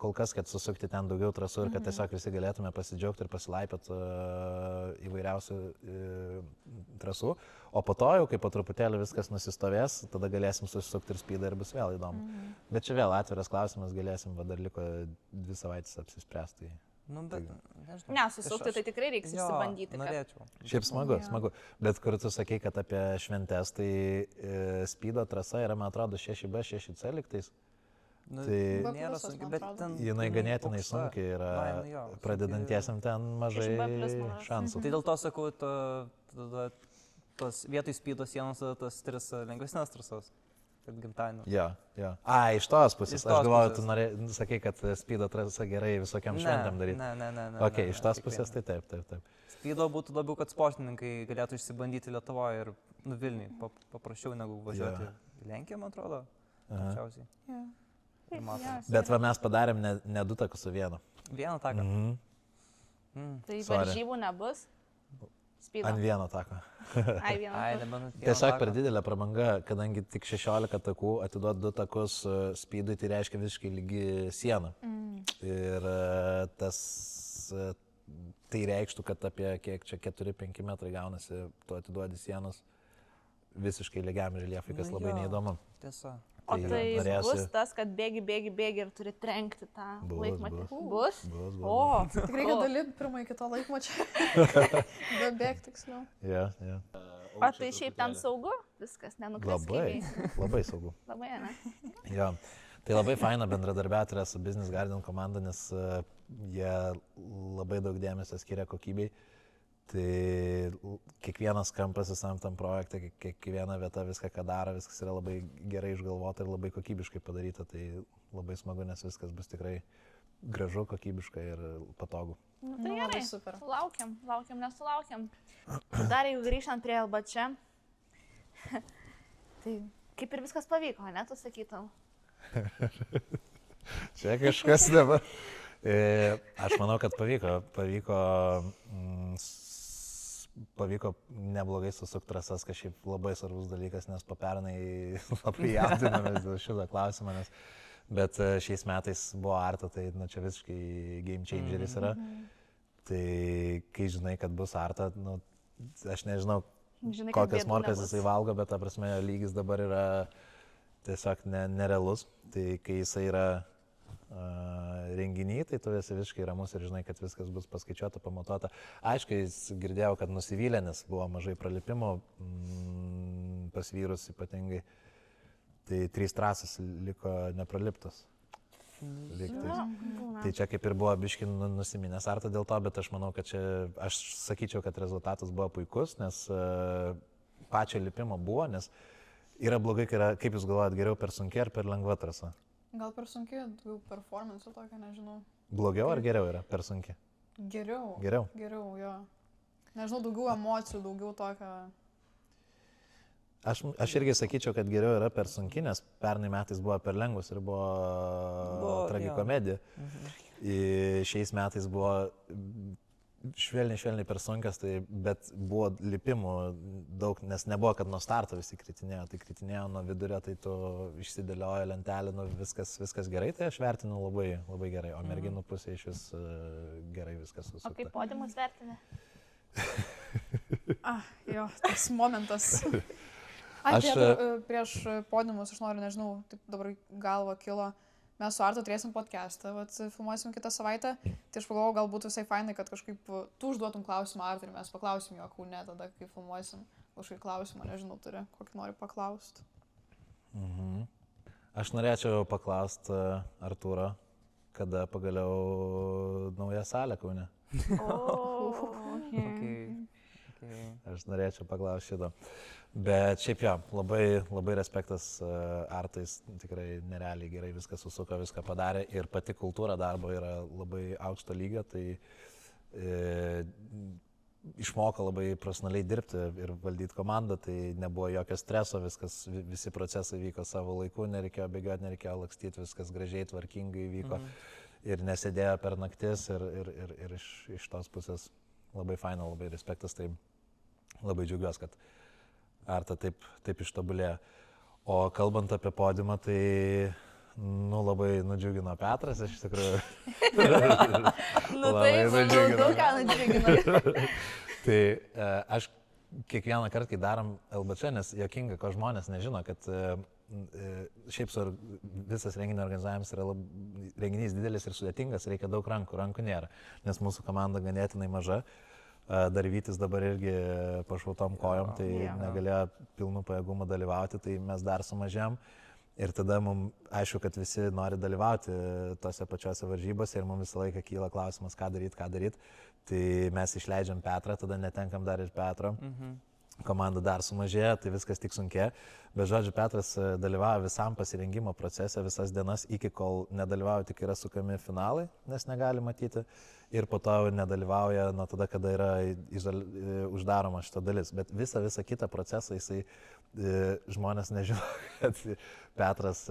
A: kol kas, kad susukti ten daugiau trasų ir kad tiesiog visi galėtume pasidžiaugti ir pasilaipėti įvairiausių trasų. O po to jau, kai po truputėlį viskas nusistovės, tada galėsim susukti ir spydą ir bus vėl įdomu. Bet čia vėl atviras klausimas, galėsim, dar liko 2 savaitės apsispręsti.
C: Ne, susukti tai tikrai reiks išsibandyti.
B: Norėčiau.
A: Šiaip smagu. Bet kur tu sakei, kad apie šventes, tai spydo trasa yra, man atrodo, 6B, 6C liktais.
B: Tai nėra sunkiai, bet ten...
A: Jinai ganėtinai sunkiai yra, pradedantiesiam ten mažai šansų.
B: Tai dėl to sakau, tos vietoj spydo sienos, tas 3 lengvesnės trasas. Gimtadienį.
A: Jo. Iš tos pusės. Aš galvoju, tu sakai, kad spydo trasa gerai visokiam šventėm daryti.
B: Ne.
A: Ok, iš tos pusės tai taip.
B: Spydo būtų labiau, kad sportininkai galėtų išsibandyti Lietuvoje ir Vilniui. Paprasčiau negu važiuoti į Lenkiją, man atrodo. Pačiausiai.
A: Bet mes padarėm ne 2 takus su vienu.
B: Vieną taką.
C: Tai varžybų nebus? Spydo.
A: Ant vieno tako.
B: Nebenut.
A: Tiesiog per didelė prabanga, kadangi tik 16 takų atiduot 2 takus spydui, tai reiškia visiškai lygi siena. Ir tai reikštų, kad apie kiek čia 4-5 metrai gaunasi, tu atiduodi sienos visiškai lygiam reljefui, kas labai neįdomu.
B: Tiesa.
C: O tai bus tas, kad bėgi ir turi trenkti tą laikmatį? Bus?
D: O, tikrai, kad dalyt pirmą iki to laikmačio. Bėg tiksliau.
C: O tai šiaip ten saugu? Viskas, nenukriskime.
A: Labai saugu.
C: Labai, ne?
A: Jo. Tai labai faina bendradarbiauti su Business Garden komanda, nes jie labai daug dėmesio skiria kokybei. Tai kiekvienas kampas visam tam projekte, kiekviena vieta, viską, ką daro, viskas yra labai gerai išgalvota ir labai kokybiškai padaryta. Tai labai smagu, nes viskas bus tikrai gražu, kokybiška ir patogu.
C: Tai gerai, super. Laukiam, nesulaukiam. Dar jau grįžtant prie LBC, tai kaip ir viskas pavyko, ne, tu sakytum?
A: Čia kažkas dabar. Aš manau, kad pavyko neblogai susukti trasas, kas šiaip labai svarbus dalykas, nes pernai labai jaudinomės dėl šito klausimo, bet šiais metais buvo Arta, tai čia visiškai game changeris yra. Tai kai žinai, kad bus Arta, aš nežinau, kokias morkas jisai valgo, bet ta prasme lygis dabar yra tiesiog nerealus. Tai kai jisai yra renginį, tai tu esi visiškai ramus ir žinai, kad viskas bus paskaičiuota, pamatuota. Aišku, jis girdėjau, kad nusivylė, nes buvo mažai pralipimo pas vyrus ypatingai. Tai 3 trasos liko nepraliptos. Tai čia kaip ir buvo biški nusiminęs Arta dėl to, bet aš manau, kad čia, aš sakyčiau, kad rezultatas buvo puikus, nes pačio lipimo buvo, nes yra blogai, kaip jūs galvojat, geriau per sunkiai ar per lengva trasa?
D: Gal per sunkiai, daugiau performance tokio, nežinau.
A: Blogiau ar geriau yra per sunkiai?
D: Geriau, jo. Nežinau, daugiau emocijų, daugiau tokio...
A: Aš irgi sakyčiau, kad geriau yra per sunkiai, nes pernai metais buvo per lengvus ir buvo tragikomedija. Šiais metais buvo švelniai per sunkias, bet buvo lipimų daug, nes nebuvo, kad nuo starto visi kritinėjo, tai kritinėjo nuo vidurio, tai tu išsidėliojo lentelę, viskas gerai, tai aš vertinu labai gerai, o merginų pusė iš vis gerai viskas susukta.
C: O kaip podiumus vertini?
D: Jo, tas momentas.
A: Aš-
D: Prieš podiumus, aš noriu, nežinau, taip dabar galva kilo. Mes su Artu turėsim podcastą, filmuosim kitą savaitę. Tai aš pagalvojau, galbūt visai fainai, kad kažkaip tu užduotum klausimą Artui ir mes paklausim jo kaune tada, kai filmuosim. Kažkaip klausimą, nežinau, turi, kokį nori paklausti.
A: Aš norėčiau paklausti Artūro, kada pagaliau nauja salė Kaune. Aš norėčiau paklausti šito. Bet šiaip jo, labai respektas Artais, tikrai nerealiai gerai viską susuko, viską padarė ir pati kultūra darbo yra labai aukšto lygio, tai išmoko labai profesionaliai dirbti ir valdyti komandą, tai nebuvo jokio streso, visi procesai vyko savo laiku, nereikėjo bėgioti, nereikėjo lakstyti, viskas gražiai, tvarkingai vyko ir nesėdėjo per naktis ir iš tos pusės labai faina, labai respektas, tai labai džiaugiuosi, kad Arta taip ištobulėjo. O kalbant apie podiumą, tai labai nudžiugino Petras, iš tikrųjų.
C: Taip, daug ką nudžiugino.
A: Tai aš kiekvieną kartą, kai darom LBC, nes juokinga, ko žmonės nežino, kad šiaip visas renginio organizavimas yra renginys didelis ir sudėtingas, reikia daug rankų nėra, nes mūsų komanda ganėtinai maža. Dar Vytis dabar irgi pašautom kojom, tai negalėjo pilnų pajėgumų dalyvauti, tai mes dar sumažėjom. Ir tada mums aišku, kad visi nori dalyvauti tose pačiose varžybose ir mums visą laiką kyla klausimas, ką daryti. Tai mes išleidžiam Petrą, tada netenkam dar ir Petro. Komanda dar sumažėja, tai viskas tik sunkėja. Bet žodžiu, Petras dalyvauja visam pasirengimo procese, visas dienas, iki kol nedalyvauja, tik yra sukami finalai, nes negali matyti. Ir po to nedalyvauja nuo tada, kada yra uždaroma šita dalis. Bet visą kitą procesą jisai žmonės nežino, kad Petras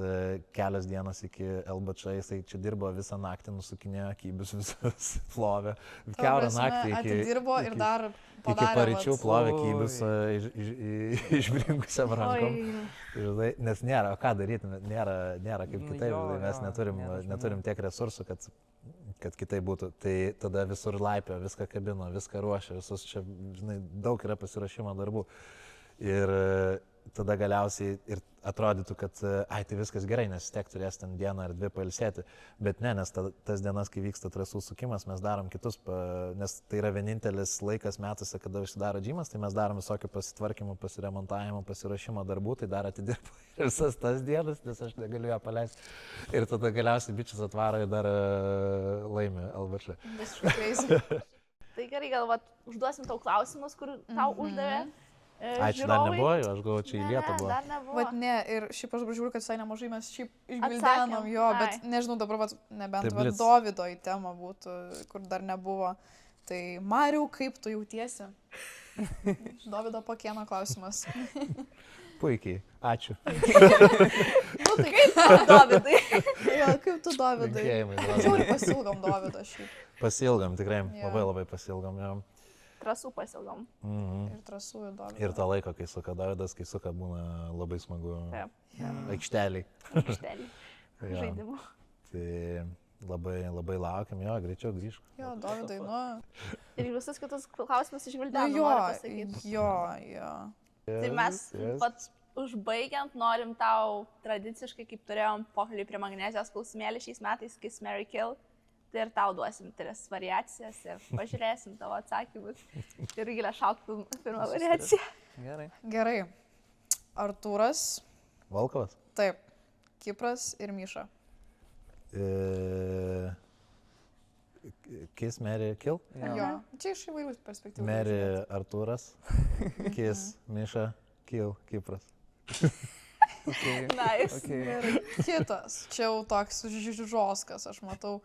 A: kelias dienas iki LBC, jisai čia dirbo visą naktį, nusukinėjo kybus, visus plovė. Kiaurą naktį
D: atidirbo ir dar padarė.
A: Iki paryčių plovė kybus išbrinkusiam rankom. Nes nėra, o ką daryti, nėra kaip kitaip, mes neturim tiek resursų, kad kitaip būtų. Tai tada visur laipio, viską kabino, viską ruošia, visus čia, žinai, daug yra pasirašymo darbų. Ir tada galiausiai ir atrodytų, kad tai viskas gerai, nes tiek turės ten dieną ar dvi pailsėti. Bet ne, nes tas dienas, kai vyksta trasų sukimas, mes darom kitus, nes tai yra vienintelis laikas metuose, kada užsidaro džymas, tai mes darom visokių pasitvarkymų, pasiremontavimų, pasirašymo darbų, tai dar atidirbu visas tas dienas, nes aš negaliu ją paleisti. Ir tada galiausiai bičias atvaro ir dar laimi LBC.
C: Visiškai kreisi. Tai gerai, galvat, užduosim tau klausimus, kur tau uždavė.
A: Ačiū, dar nebuvo, aš galvoju, čia į Lietuvą.
C: Dar nebuvo.
D: Vat ne, ir šiaip aš žiūriu, kad visai nemažai mes šiaip išgvildenom jo, bet nežinau, dabar nebent Dovydo į temą būtų, kur dar nebuvo. Tai Mariau, kaip tu jautiesi? Dovydo Pakėno klausimas.
A: Puikiai, ačiū.
D: Nu tai kaip tu, Dovydai? Jo, kaip tu, Dovydai? Žiūri, pasilgom Dovydo šiaip.
A: Pasilgom, tikrai, labai pasilgom, jo.
C: Trasų pasilgom.
D: Ir trasų ir Dovydo.
A: Ir to laiko, kai suka Dovydas, kai suka būna labai smagu aikšteliai.
C: Žaidimų.
A: Tai labai laukiam, jo, greičiau grįžk.
D: Jo, Dovydai,
C: Ir visus kitus klausimus išgvildenom.
D: Jo.
C: Tai mes pat užbaigiant norim tau tradiciškai, kaip turėjom pokalbį prie magnezijos klausimėlį šiais metais, Kiss, Marry, Kill. Tai ir tau duosim 3 variacijas ir pažiūrėsim tavo atsakymus. Ir Gilė šauk pirmą variaciją.
D: Gerai. Artūras.
A: Volkovas?
D: Taip. Kipras ir Miša.
A: Kiss, Marry, Kill?
D: Jo. Čia iš įvairių perspektyvų.
A: Marry, Artūras. Kiss, Miša, Kill, Kipras.
C: Nice.
D: Kitas. Čia jau toks žoskas, aš matau.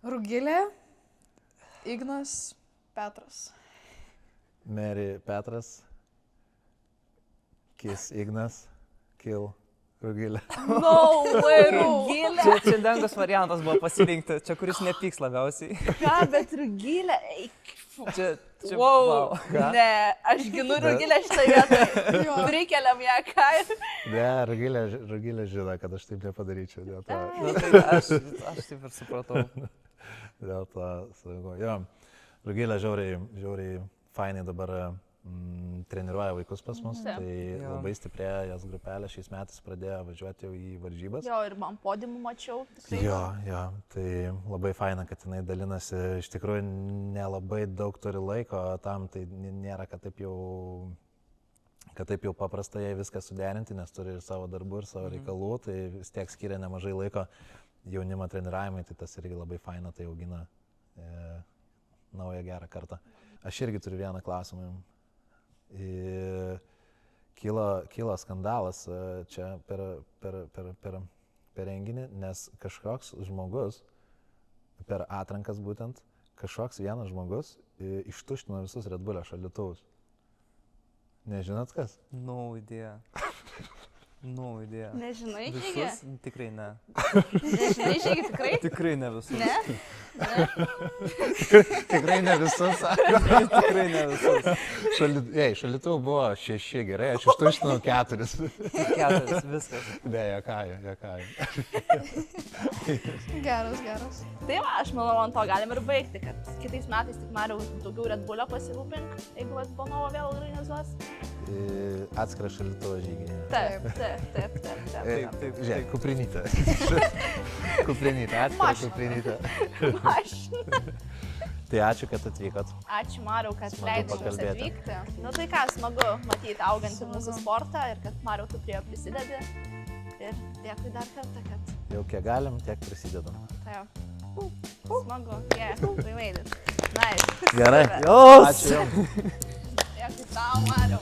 D: Rugilė, Ignas, Petras.
A: Marry, Petras. Kiss, Ignas. Kill, Rugilė.
C: No way, Rugilė.
B: Čia lengvas variantas buvo pasirinkti, čia kuris nepyks labiausiai.
C: Ką, bet Rugilė,
B: Čia
C: wow. Ne, aš ginu Rugilę šitą vietą. Prikeliam ją, ką.
A: Ne, Rugilė žino, kad aš taip nepadaryčiau. Dėl to.
B: Aš taip ir supratau.
A: Dėl to, jo. Rugilė žiauriai fainai dabar treniruoja vaikus pas mus,
C: Taip.
A: tai
B: Jo.
A: labai stiprėja jos grupelė, šiais metais pradėjo važiuoti jau į varžybas.
C: Jo, ir man podiumų mačiau. Tikrai.
A: Jo, tai labai faina, kad jinai dalinasi, iš tikrųjų nelabai daug turi laiko tam, tai nėra, kad taip jau paprasta jai viską suderinti, nes turi ir savo darbų, ir savo reikalų, tai vis tiek skiria nemažai laiko jaunimo treniravimai, tai tas irgi labai faina, tai augina naują gerą kartą. Aš irgi turiu vieną klausimą jums. Kilo skandalas čia per renginį, nes kažkoks žmogus, per atrankas būtent, kažkoks vienas žmogus ištuštino visus Red Bull'o šaldytuvus. Nežinot kas?
B: No idea.
C: Nežinai, Žygi?
B: Visus? Tikrai ne.
C: Nežinai, Žygi, tikrai?
B: Tikrai ne visus.
C: Ne?
A: Tikrai ne visus.
B: Tikrai ne visus.
A: Šaldytuvų buvo 6, gerai, aš ištuštinau 4.
B: 4, viskas.
A: Ne, jokauju.
D: Geras.
C: Tai va, aš manau, ant to galim ir baigti, kad kitais metais tik noriu daugiau Red Bull'o pasirūpink, jeigu vat Bonovo vėl organizuos.
A: Atskirą šaldytuvą žygį.
C: Taip.
A: Žiūrėk, kuprinytė. Kuprinytė, atskirą kuprinytę.
C: Mašina.
A: Tai ačiū, kad atvykot.
C: Ačiū, Mariau, kad
A: Smagu
C: leidai mums
A: pakalbėti.
C: atvykti. Nu tai ką, smagu matyti augantį mūsų sportą ir kad Mariau tu prie jo prisidedi. Ir dėkui dar kartą, kad
A: Jau kiek galim, tiek prisidedam.
C: tai jo. Smagu, we made it. Nice.
A: Gerai.
B: Jos!
A: Ačiū jums.
C: Dėkui tau, Mariau.